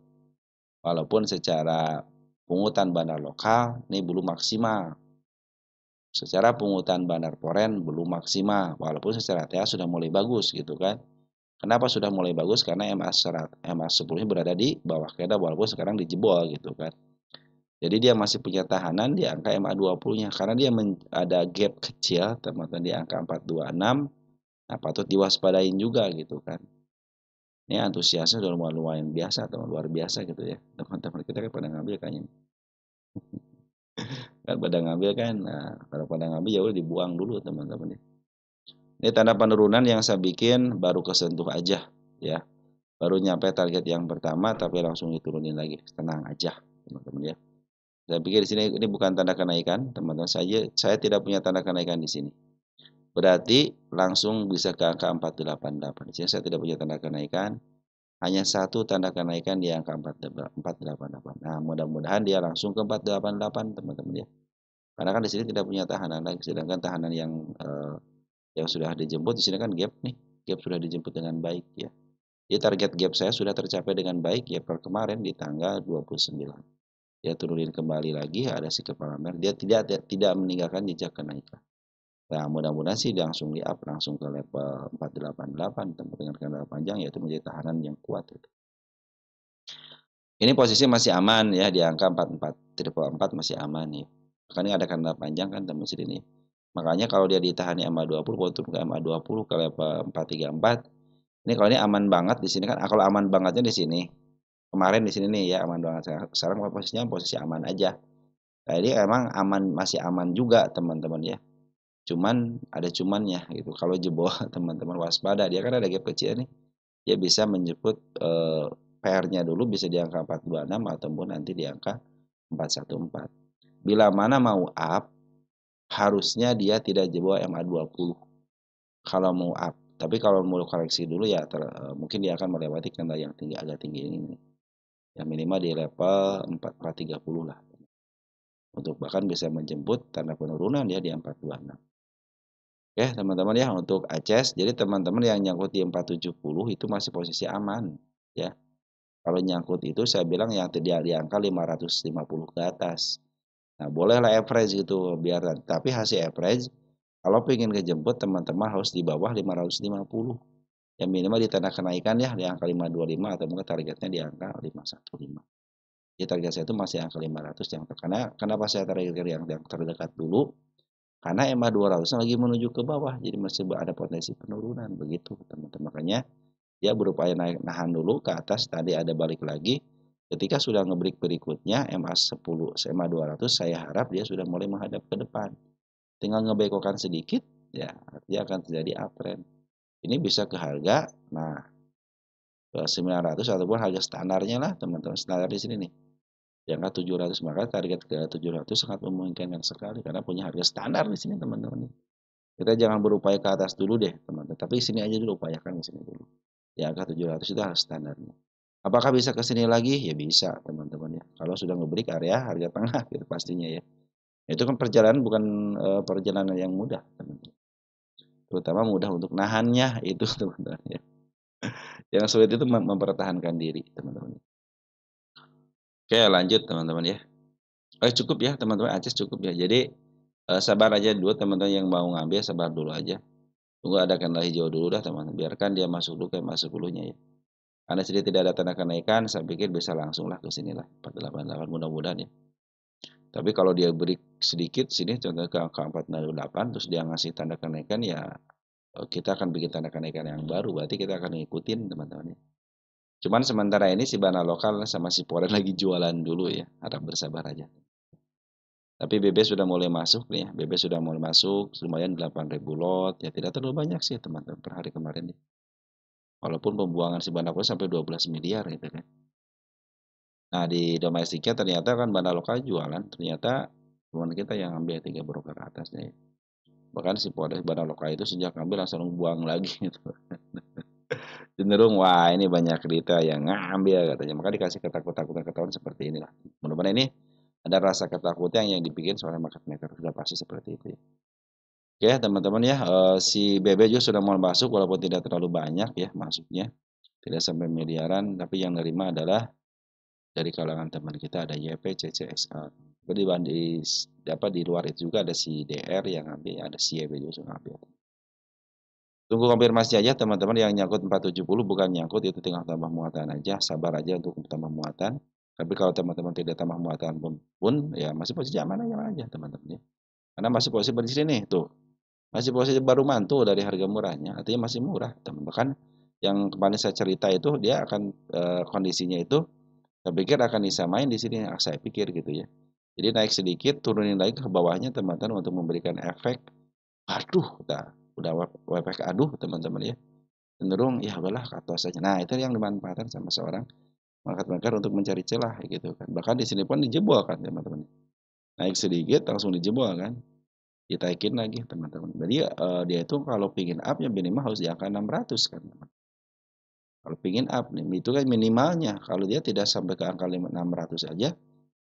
S1: secara pungutan bandar lokal ini belum maksimal. Secara pungutan bandar foreign belum maksimal, walaupun secara TA sudah mulai bagus gitu kan. Kenapa sudah mulai bagus? Karena MA 10-nya berada di bawah keda walaupun sekarang dijebol gitu kan. Jadi dia masih punya tahanan di angka MA 20-nya karena dia ada gap kecil teman-teman di angka 426. Nah, patut diwaspadain juga gitu kan. Ini antusiasnya sudah lumayan biasa atau luar biasa gitu ya. Teman-teman kita kan pada ngambil kayaknya. Kan pada ngambil kan. Nah, kalau pada ngambil ya udah dibuang dulu teman-teman ya. Ini tanda penurunan yang saya bikin baru kesentuh aja ya. Baru nyampe target yang pertama tapi langsung diturunin lagi. Tenang aja teman-teman ya. Saya pikir di sini ini bukan tanda kenaikan, teman-teman. Saya tidak punya tanda kenaikan di sini. Berarti langsung bisa ke angka 488. Di sini saya tidak punya tanda kenaikan. Hanya satu tanda kenaikan di angka 488. Nah, mudah-mudahan dia langsung ke 488, teman-teman ya. Karena kan di sini tidak punya tahanan lagi, sedangkan tahanan yang sudah dijemput di sini kan gap nih. Gap sudah dijemput dengan baik ya. Jadi target gap saya sudah tercapai dengan baik ya per kemarin di tanggal 29. Dia turunin kembali lagi, ada si kepala merah. Dia tidak meninggalkan jejak kenaikan. Nah, mudah-mudahan sih langsung di up langsung ke level 488 tempat dengan kendala panjang, yaitu menjadi tahanan yang kuat itu. Ini posisi masih aman ya di angka 44, triple 4 masih aman ya. Karena ada kendala panjang kan teman sini. Makanya kalau dia ditahan di MA 20, kalau turun ke MA 20 ke level 434, ini kalau ini aman banget di sini kan. Kalau aman bangetnya di sini. Kemarin di sini nih ya aman banget. Sekarang posisinya posisi aman aja. Nah, ini emang aman, masih aman juga teman-teman ya. Cuman ada cumannya gitu. Kalau jebol teman-teman waspada, dia kan ada gap kecil nih. Dia bisa menjemput PR-nya dulu bisa di angka 426 ataupun nanti di angka 414. Bila mana mau up, harusnya dia tidak jebol MA 20 kalau mau up. Tapi kalau mau koreksi dulu ya mungkin dia akan melewati kendala yang tinggi, agak tinggi ini. Ya minimal di level 430 lah. Untuk bahkan bisa menjemput tanda penurunan dia di 426. Oke, teman-teman ya untuk ACES, jadi teman-teman yang nyangkut di 470 itu masih posisi aman ya. Kalau nyangkut itu saya bilang yang tidak di angka 550 ke atas. Nah, bolehlah average gitu biar tapi hasil average kalau pengen kejemput teman-teman harus di bawah 550. Ya minimal di tanda kenaikan ya di angka 525 atau mungkin targetnya di angka 515. Jadi target saya itu masih angka 500 yang karena kenapa saya target yang terdekat dulu? Karena EMA 200 lagi menuju ke bawah, jadi masih ada potensi penurunan begitu teman-teman. Makanya dia berupaya naik nahan dulu ke atas, tadi ada balik lagi. Ketika sudah ngebreak berikutnya MA10, MA200 saya harap dia sudah mulai menghadap ke depan. Tinggal ngebekokan sedikit, ya artinya akan terjadi uptrend. Ini bisa ke harga, nah ke 900 ataupun harga standarnya lah teman-teman. Standar di sini nih, di angka 700, maka target ke 700 sangat memungkinkan sekali karena punya harga standar di sini teman-teman. Kita jangan berupaya ke atas dulu deh teman-teman, tapi sini aja dulu, upayakan di sini dulu. Di angka 700 itu harus standarnya. Apakah bisa ke sini lagi? Ya bisa teman-teman ya. Kalau sudah ngebreak area harga tengah gitu pastinya ya. Itu kan perjalanan bukan perjalanan yang mudah teman-teman. Terutama mudah untuk nahannya itu teman-teman ya. Yang sulit itu mempertahankan diri teman-teman. Oke lanjut teman-teman ya. Cukup ya teman-teman, Aces cukup ya. Jadi sabar aja dulu teman-teman yang mau ngambil, sabar dulu aja. Tunggu ada candle hijau dulu dah teman-teman. Biarkan dia masuk dulu kayak masuk dulunya ya. Karena sedikit tidak ada tanda kenaikan, saya pikir bisa langsung lah ke sini lah 488 mudah-mudahan ya. Tapi kalau dia beri sedikit sini contoh ke angka 488 terus dia ngasih tanda kenaikan ya kita akan bikin tanda kenaikan yang baru, berarti kita akan ngikutin teman-teman ya. Cuman sementara ini si Bana lokal sama si Poren lagi jualan dulu ya, harap bersabar aja. Tapi BB sudah mulai masuk nih ya, BB sudah mulai masuk, lumayan 8.000 lot, ya tidak terlalu banyak sih teman-teman per hari kemarin nih. Walaupun pembuangan si Bana lokal sampai 12 miliar gitu kan. Nah di domestiknya ternyata kan Bana lokal jualan, ternyata teman kita yang ambil 3 broker atasnya ya. Bahkan si Podes Bana lokal itu sejak ambil langsung buang lagi gitu. Cenderung wah ini banyak retail yang ngambil katanya, maka dikasih ketakutan seperti inilah. Mudah-mudahan ini ada rasa ketakutan yang dibikin oleh market maker, sudah pasti seperti itu ya. Oke teman-teman ya, si BB juga sudah mau masuk walaupun tidak terlalu banyak ya masuknya, tidak sampai miliaran, tapi yang nerima adalah dari kalangan teman kita ada YP, CCSA. Di luar itu juga ada si DR yang ambil, ada si YP juga ngambil. Tunggu konfirmasi aja teman-teman yang nyangkut 470 bukan nyangkut itu tinggal tambah muatan aja, sabar aja untuk tambah muatan. Tapi kalau teman-teman tidak tambah muatan pun ya masih posisi aman aja teman-teman ya. Karena masih posisi di sini nih tuh. Masih posisi baru mantul dari harga murahnya, artinya masih murah teman. Bahkan yang kemarin saya cerita itu dia akan kondisinya itu saya pikir akan disamain di sini, saya pikir gitu ya. Jadi naik sedikit, turunin lagi ke bawahnya teman-teman untuk memberikan efek, aduh, udah efek aduh teman-teman ya. Cenderung ya udahlah ke atas saja. Nah itu yang dimanfaatkan sama seorang market maker untuk mencari celah gitu kan. Bahkan di sini pun dijebol kan teman-teman. Naik sedikit langsung dijebol kan. Ditaikin lagi teman-teman. Jadi dia itu kalau pingin up ya minimal harus di angka 600 kan. Kalau pingin up nih, itu kan minimalnya. Kalau dia tidak sampai ke angka 600 aja,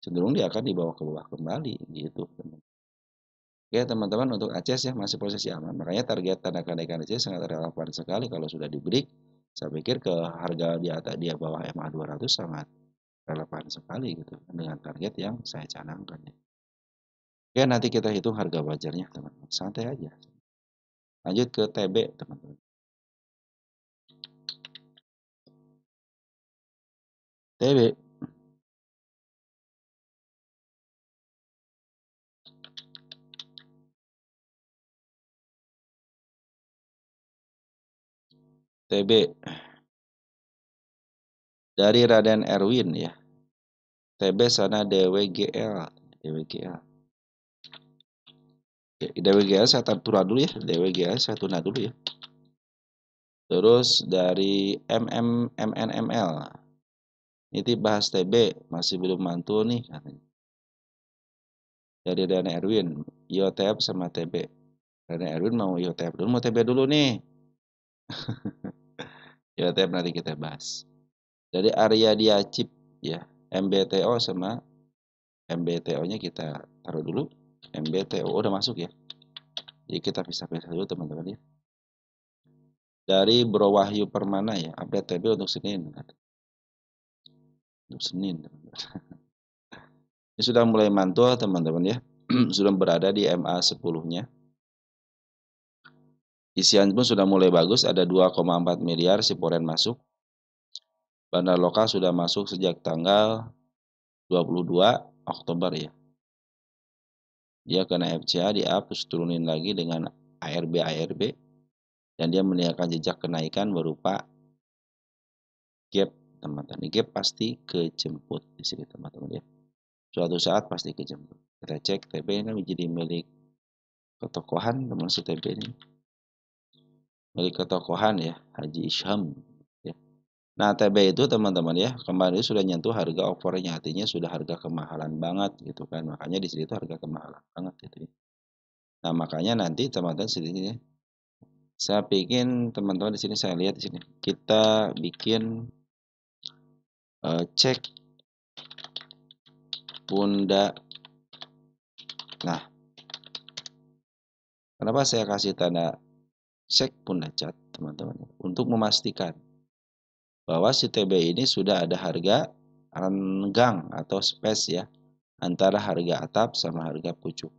S1: cenderung dia akan dibawa ke bawah kembali gitu. Oke teman-teman untuk Aces ya masih posisi aman. Makanya target tanda kenaikan Aces sangat relevan sekali kalau sudah di break. Saya pikir ke harga di atas dia bawah MA 200 sangat relevan sekali gitu dengan target yang saya canangkan ya. Oke nanti kita hitung harga wajarnya teman-teman. Santai aja. Lanjut ke TB teman-teman. TB TB dari Raden Erwin ya. TB sana DWGL. DWGL. DWGL saya tunda dulu ya. DWGL saya tunda dulu ya. Terus dari MNML. Ini bahas TB masih belum mantul nih katanya. Dari Dana Erwin, IOTF sama TB. Dana Erwin mau IOTF dulu, mau TB dulu nih. IOTF nanti kita bahas. Dari Arya Diacip ya, MBTO sama MBTO-nya kita taruh dulu. MBTO udah masuk ya. Jadi kita pisah-pisah dulu teman-teman ya. Dari Bro Wahyu Permana ya, update TB untuk Senin. Untuk Senin teman-teman. Ini sudah mulai mantul teman-teman ya. Sudah berada di MA 10-nya. Isian pun sudah mulai bagus, ada 2,4 miliar si Poren masuk. Bandar lokal sudah masuk sejak tanggal 22 Oktober ya. Dia kena FCA di up, terus turunin lagi dengan ARB dan dia meninggalkan jejak kenaikan berupa gap teman-teman. Gap pasti kejemput di sini teman-teman ya. Suatu saat pasti kejemput. Kita cek TB ini menjadi milik ketokohan teman si TB ini. Milik ketokohan ya, Haji Isham ya. Nah, TB itu teman-teman ya, kemarin sudah nyentuh harga overnya, artinya sudah harga kemahalan banget gitu kan. Makanya di sini itu harga kemahalan banget gitu ya. Nah, makanya nanti teman-teman sini saya bikin teman-teman di sini saya lihat di sini. Kita bikin cek bunda. Nah, kenapa saya kasih tanda cek bunda cat teman-teman untuk memastikan bahwa si TB ini sudah ada harga renggang atau space ya antara harga atap sama harga pucuk.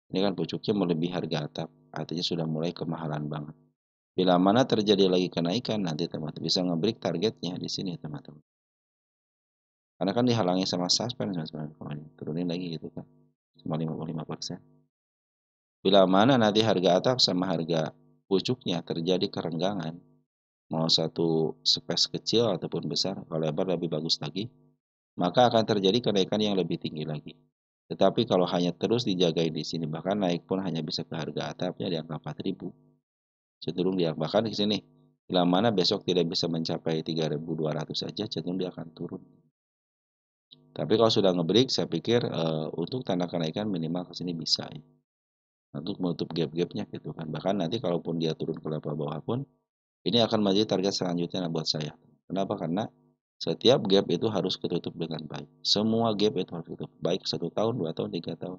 S1: Ini kan pucuknya melebihi harga atap, artinya sudah mulai kemahalan banget. Bila mana terjadi lagi kenaikan nanti teman-teman bisa ngebreak targetnya di sini teman-teman. Karena kan dihalangi sama suspend turunin lagi gitu kan. Cuma 55%. Bila mana nanti harga atap sama harga pucuknya terjadi kerenggangan, mau satu space kecil ataupun besar, kalau lebar lebih bagus lagi, maka akan terjadi kenaikan yang lebih tinggi lagi. Tetapi kalau hanya terus dijagain di sini, bahkan naik pun hanya bisa ke harga atapnya di angka 4.000. Cenderung dia bahkan di sini, bila mana besok tidak bisa mencapai 3.200 saja, cenderung dia akan turun. Tapi kalau sudah ngebreak, saya pikir untuk tanda kenaikan minimal ke sini bisa ya. Untuk menutup gap-gapnya gitu kan. Bahkan nanti kalaupun dia turun ke level bawah pun, ini akan menjadi target selanjutnya buat saya. Kenapa? Karena setiap gap itu harus ketutup dengan baik. Semua gap itu harus tutup baik 1 tahun, 2 tahun, 3 tahun.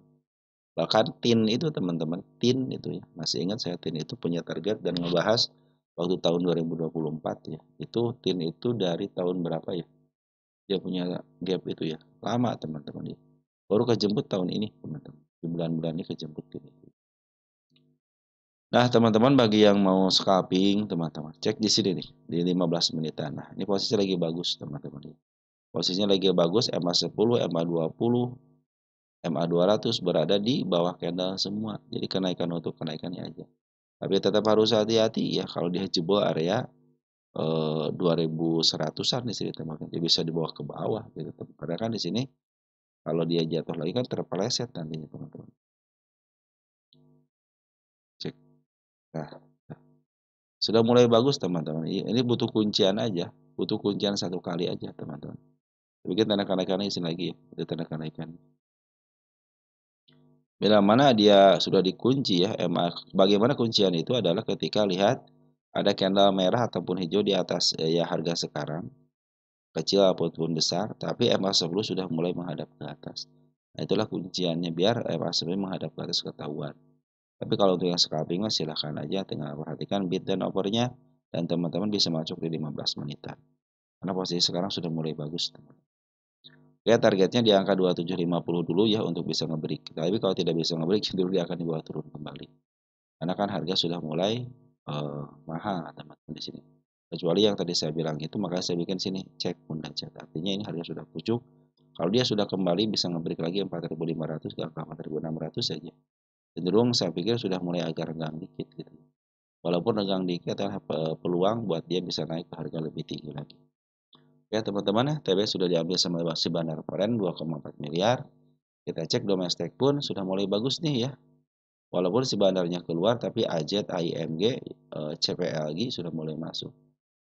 S1: Bahkan TIN itu teman-teman, TIN itu ya. Masih ingat saya TIN itu punya target dan ngebahas waktu tahun 2024 ya. Itu TIN itu dari tahun berapa ya? Dia punya gap itu ya. Lama teman-teman ya. Baru kejemput tahun ini teman-teman. Di bulan-bulan ini kejemput TIN itu. Nah, teman-teman bagi yang mau scalping, teman-teman, cek di sini nih, di 15 menitan. Nah, ini posisi lagi bagus, teman-teman. Posisinya lagi bagus, MA10, MA20, MA200 berada di bawah candle semua. Jadi kenaikan untuk kenaikannya aja. Tapi tetap harus hati-hati ya kalau dia jebol area 2100-an di sini, teman-teman. Dia bisa dibawa ke bawah gitu. Karena kan di sini kalau dia jatuh lagi kan terpeleset nantinya, teman-teman. Cek. Nah, sudah mulai bagus teman-teman. Ini butuh kuncian aja, butuh kuncian 1 kali aja teman-teman. Bikin tanda kenaikan isi lagi, itu tanda kenaikan. Bila mana dia sudah dikunci ya, bagaimana kuncian itu adalah ketika lihat ada candle merah ataupun hijau di atas ya harga sekarang, kecil ataupun besar, tapi MA10 sudah mulai menghadap ke atas. Nah, itulah kunciannya biar MA10 menghadap ke atas ketahuan. Tapi kalau untuk yang scalping mah silahkan aja tinggal perhatikan bid dan overnya dan teman-teman bisa masuk di 15 menitan. Karena posisi sekarang sudah mulai bagus. Ya targetnya di angka 2750 dulu ya untuk bisa ngebreak. Tapi kalau tidak bisa ngebreak cenderung dia akan dibawa turun kembali. Karena kan harga sudah mulai mahal teman-teman di sini. Kecuali yang tadi saya bilang itu makanya saya bikin sini cek bunda cat. Artinya ini harga sudah pucuk. Kalau dia sudah kembali bisa ngebreak lagi 4.500 ke angka 4.600 saja. Cenderung saya pikir sudah mulai agak renggang dikit gitu. Walaupun renggang dikit adalah peluang buat dia bisa naik ke harga lebih tinggi lagi. Ya teman-teman ya, TB sudah diambil sama si Bandar Foreign 2,4 miliar. Kita cek domestik pun sudah mulai bagus nih ya. Walaupun si bandarnya keluar tapi AZ, AIMG, CPLG sudah mulai masuk.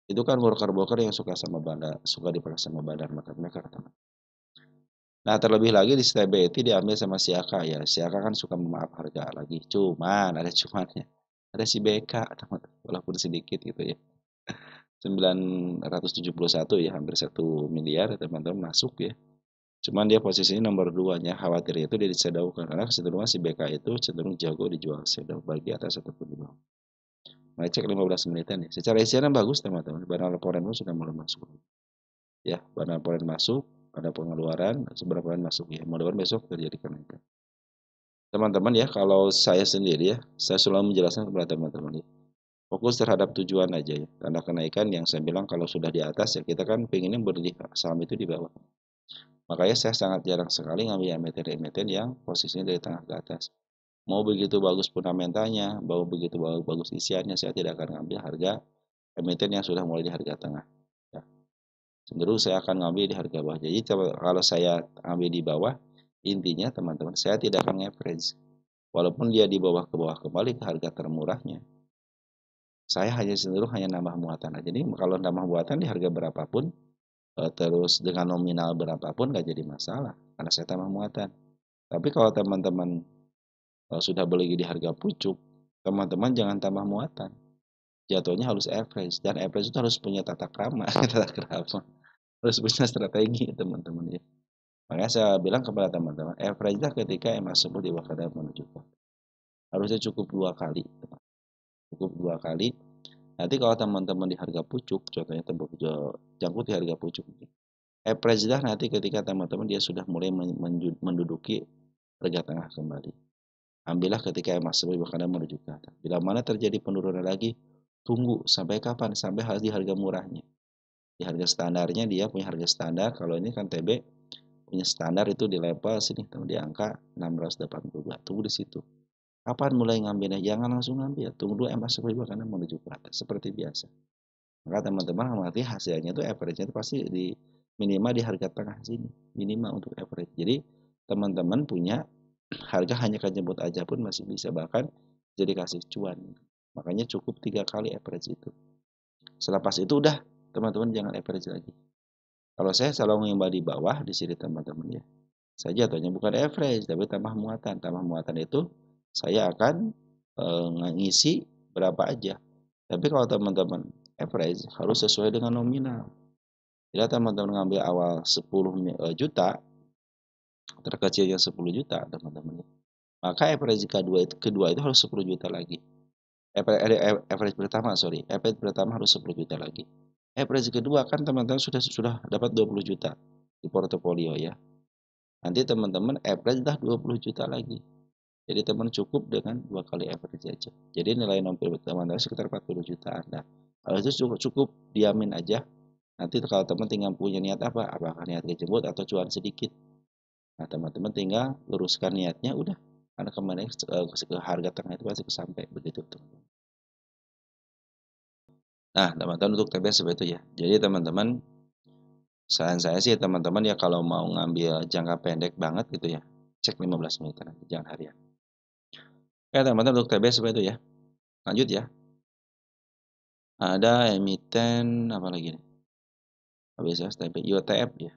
S1: Itu kan broker-broker yang suka sama bandar, suka dipakai sama bandar market maker teman. Nah terlebih lagi di TB itu diambil sama Siaka ya. Siaka kan suka memaaf harga lagi. Cuman ada cumannya. Ada si BK teman-teman. Walaupun sedikit gitu ya. 971 ya hampir 1 miliar teman-teman masuk ya. Cuman dia posisinya nomor 2-nya, khawatirnya itu dia disedaukan karena kecenderungan si BK itu cenderung jago dijual shadow baik di atas ataupun di bawah. Ngecek 15 menitan ya. Secara isiannya bagus teman-teman. Barang laporan pun sudah mulai masuk. Ya, barang laporan masuk, ada pengeluaran, seberapa bulan masuk ya. Mudah-mudahan besok terjadi kenaikan. Teman-teman ya, kalau saya sendiri ya, saya selalu menjelaskan kepada teman-teman ya. Fokus terhadap tujuan aja ya. Tanda kenaikan yang saya bilang kalau sudah di atas ya kita kan pengennya beli saham itu di bawah. Makanya saya sangat jarang sekali ngambil emiten-emiten yang posisinya dari tengah ke atas. Mau begitu bagus fundamentalnya, mau begitu bagus isiannya, saya tidak akan ngambil harga emiten yang sudah mulai di harga tengah. Ya. Cenderung saya akan ngambil di harga bawah. Jadi kalau saya ambil di bawah, intinya teman-teman, saya tidak akan average. Walaupun dia di bawah ke bawah kembali ke harga termurahnya, saya cenderung hanya nambah muatan aja. Jadi kalau nambah muatan di harga berapapun, terus dengan nominal berapapun nggak jadi masalah, karena saya tambah muatan. Tapi kalau teman-teman sudah beli di harga pucuk, teman-teman jangan tambah muatan. Jatuhnya harus average, dan average itu harus punya tata krama, tata krama. Harus punya strategi teman-teman ya. Makanya saya bilang kepada teman-teman, average lah ketika emas tersebut di bawah menunjukkan. Harusnya cukup 2 kali. Cukup 2 kali. Nanti kalau teman-teman di harga pucuk, contohnya jangkut di harga pucuk. Average lah nanti ketika teman-teman dia sudah mulai menduduki harga tengah kembali. Ambillah ketika emas tersebut bahkan menuju ke atas. Bila mana terjadi penurunan lagi, tunggu sampai kapan? Sampai harus di harga murahnya. Di harga standarnya dia punya harga standar. Kalau ini kan TB punya standar itu di level sini di angka 682. Tunggu di situ. Kapan mulai ngambilnya? Jangan langsung ngambil. Tunggu dulu emas tersebut karena menuju ke atas seperti biasa. Maka teman-teman mengerti hasilnya itu average-nya itu pasti di minimal di harga tengah sini. Minimal untuk average. Jadi teman-teman punya harga hanya kejebot aja pun masih bisa bahkan jadi kasih cuan. Makanya cukup 3 kali average itu. Selepas itu udah teman-teman jangan average lagi. Kalau saya selalu mengimbau di bawah di sini teman-teman ya. Saya jatuhnya bukan average tapi tambah muatan. Tambah muatan itu saya akan ngisi berapa aja. Tapi kalau teman-teman average harus sesuai dengan nominal. Bila teman-teman ngambil awal 10 juta, terkecilnya 10 juta teman-teman. Maka average kedua itu harus 10 juta lagi. Average pertama, sorry. Average pertama harus 10 juta lagi. Average kedua kan teman-teman sudah dapat 20 juta di portofolio ya. Nanti teman-teman average dah 20 juta lagi. Jadi teman cukup dengan 2 kali average aja. Jadi nilai nominal teman-teman sekitar 40 jutaan. Nah, kalau itu cukup diamin aja. Nanti kalau teman tinggal punya niat apa? Apakah niat kejebot atau cuan sedikit? Nah, teman-teman tinggal luruskan niatnya udah. Karena kemarin ke harga tengah itu pasti sampai begitu tuh. Nah, teman-teman untuk TBS seperti itu ya. Jadi teman-teman, saran saya sih teman-teman ya kalau mau ngambil jangka pendek banget gitu ya, cek 15 menit nanti, jangan harian. Oke teman-teman untuk TBS seperti itu ya. Lanjut ya. Ada emiten apa lagi nih? Habis ya, TB, UTF ya.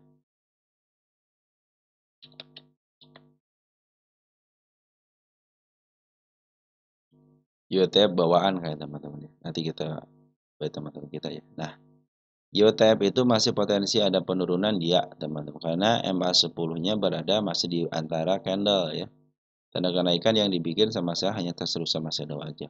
S1: UTF bawaan kayak teman-teman ya. Nanti kita buat teman-teman kita ya. Nah, UTF itu masih potensi ada penurunan dia teman-teman karena MA10-nya berada masih di antara candle ya. Tanda kenaikan yang dibikin sama saya hanya terus sama shadow aja.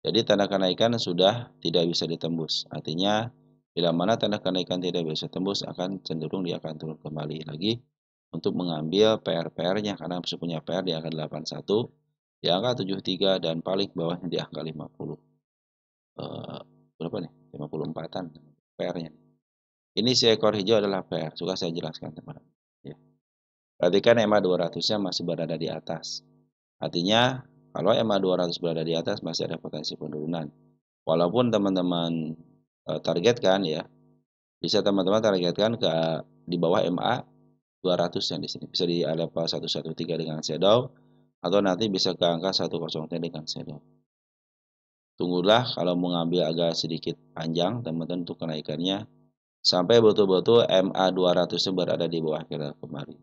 S1: Jadi tanda kenaikan sudah tidak bisa ditembus. Artinya bila mana tanda kenaikan tidak bisa tembus akan cenderung dia akan turun kembali lagi untuk mengambil PR-PR-nya karena punya PR di angka 81, di angka 73 dan paling bawahnya di angka 50. Berapa nih? 54-an PR-nya. Ini si ekor hijau adalah PR. Suka saya jelaskan teman-teman. Ya. Perhatikan EMA 200-nya masih berada di atas. Artinya kalau EMA 200 berada di atas masih ada potensi penurunan. Walaupun teman-teman targetkan ya, bisa teman-teman targetkan ke di bawah MA 200 yang di sini. Bisa di level 113 dengan shadow atau nanti bisa ke angka 103 dengan shadow. Tunggulah kalau mengambil agak sedikit panjang teman-teman untuk kenaikannya sampai betul-betul MA 200-nya berada di bawah candle kembali.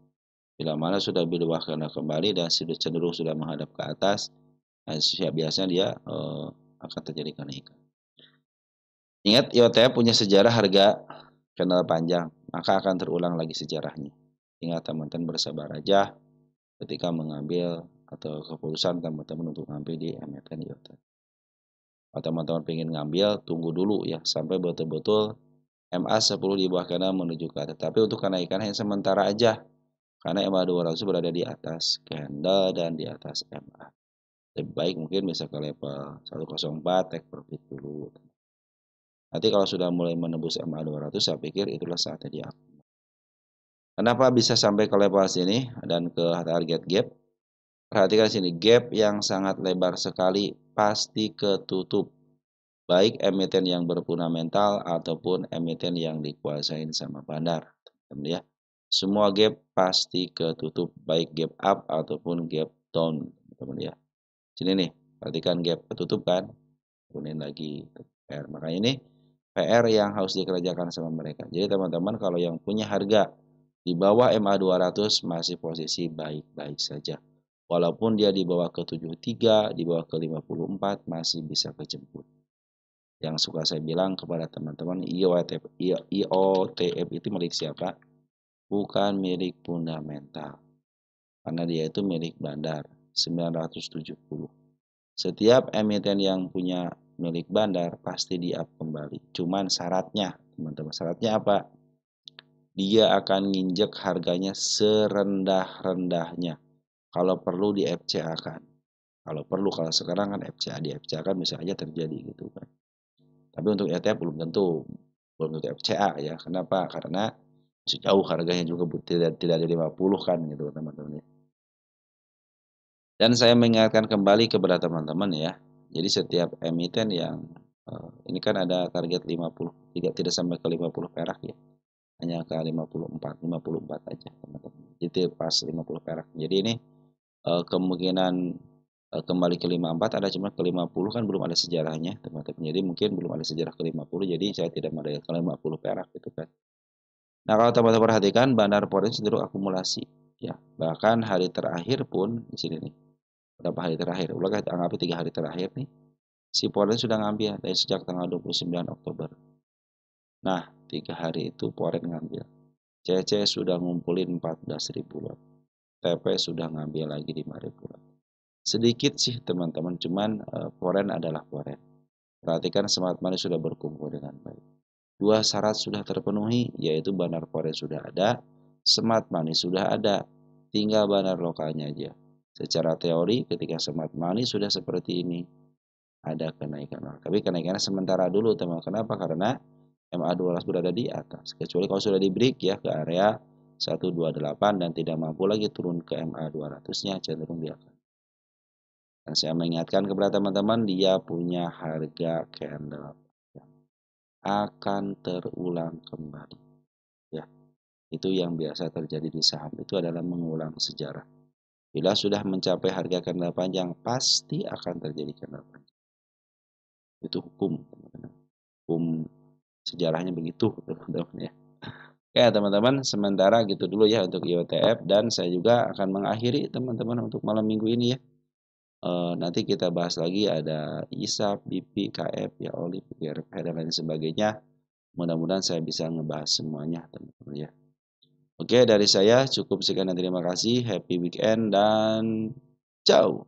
S1: Bila mana sudah di bawah candle kembali dan cenderung sudah menghadap ke atas, nah, biasanya dia akan terjadi kenaikan. Ingat IOTF punya sejarah harga candle panjang, maka akan terulang lagi sejarahnya. tinggal teman-teman bersabar aja ketika mengambil atau keputusan teman-teman untuk ngambil di emiten IoT. Kalau teman-teman pengen ngambil, tunggu dulu ya sampai betul-betul MA10 di bawah candle menuju ke atas. Tapi untuk kenaikan hanya sementara aja karena MA200 berada di atas candle dan di atas MA. Lebih baik mungkin bisa ke level 104 take profit dulu. Nanti kalau sudah mulai menembus MA200 saya pikir itulah saatnya dia. Kenapa bisa sampai ke level sini dan ke target gap? Perhatikan sini, gap yang sangat lebar sekali pasti ketutup. Baik emiten yang berfundamental ataupun emiten yang dikuasain sama bandar. Teman-teman ya. Semua gap pasti ketutup, baik gap up ataupun gap down, teman-teman ya. Sini nih, perhatikan gap ketutup kan. Kemudian lagi PR. Makanya ini PR yang harus dikerjakan sama mereka. Jadi teman-teman kalau yang punya harga di bawah MA200 masih posisi baik-baik saja. Walaupun dia di bawah ke 73, di bawah ke 54 masih bisa kejemput. Yang suka saya bilang kepada teman-teman, IOTF itu milik siapa? Bukan milik fundamental. Karena dia itu milik bandar, 970. Setiap emiten yang punya milik bandar pasti di-up kembali. Cuman syaratnya, teman-teman, syaratnya apa? Dia akan nginjek harganya serendah-rendahnya. Kalau perlu di FCA kan. Kalau sekarang kan FCA, di FCA kan bisa aja terjadi gitu kan. Tapi untuk ETF belum tentu FCA ya. Kenapa? Karena masih jauh harganya juga tidak di 50 kan gitu teman-teman ya. Dan saya mengingatkan kembali kepada teman-teman ya. Jadi setiap emiten yang ini kan ada target 50, tidak sampai ke 50 perak ya. Hanya ke 54 aja teman-teman. Jadi pas 50 perak. Jadi ini kemungkinan kembali ke 54 ada, cuma ke 50 kan belum ada sejarahnya teman-teman. Jadi mungkin belum ada sejarah ke 50, jadi saya tidak merayakan ke 50 perak gitu kan. Nah kalau teman-teman perhatikan bandar forex cenderung akumulasi ya. Bahkan hari terakhir pun di sini nih. Berapa hari terakhir? Ulah anggap 3 hari terakhir nih. Si forex sudah ngambil dari sejak tanggal 29 Oktober. Nah 3 hari itu forex ngambil. CC sudah ngumpulin 14.000 lot. TP sudah ngambil lagi 5.000 lot. Sedikit sih teman-teman, cuman foreign adalah foreign. Perhatikan smart money sudah berkumpul dengan baik. Dua syarat sudah terpenuhi, yaitu bandar foreign sudah ada, smart money sudah ada, tinggal bandar lokalnya aja. Secara teori ketika smart money sudah seperti ini, ada kenaikan. Tapi kenaikannya sementara dulu teman. Kenapa? Karena MA200 berada di atas. Kecuali kalau sudah di break ya ke area 128 dan tidak mampu lagi turun ke MA200-nya, cenderung di atas. Dan saya mengingatkan kepada teman-teman, dia punya harga candle yang akan terulang kembali. Ya, itu yang biasa terjadi di saham, itu adalah mengulang sejarah. Bila sudah mencapai harga candle panjang, pasti akan terjadi candle panjang. Itu hukum, teman-teman. Hukum sejarahnya begitu, teman-teman ya. Oke, teman-teman, sementara gitu dulu ya untuk IOTF, dan saya juga akan mengakhiri teman-teman untuk malam minggu ini ya. Nanti kita bahas lagi ada ISAP, BP, KF, ya OLIP, GRP, dan lain sebagainya. Mudah-mudahan saya bisa ngebahas semuanya teman-teman ya. Oke, dari saya cukup sekian dan terima kasih. Happy weekend dan ciao.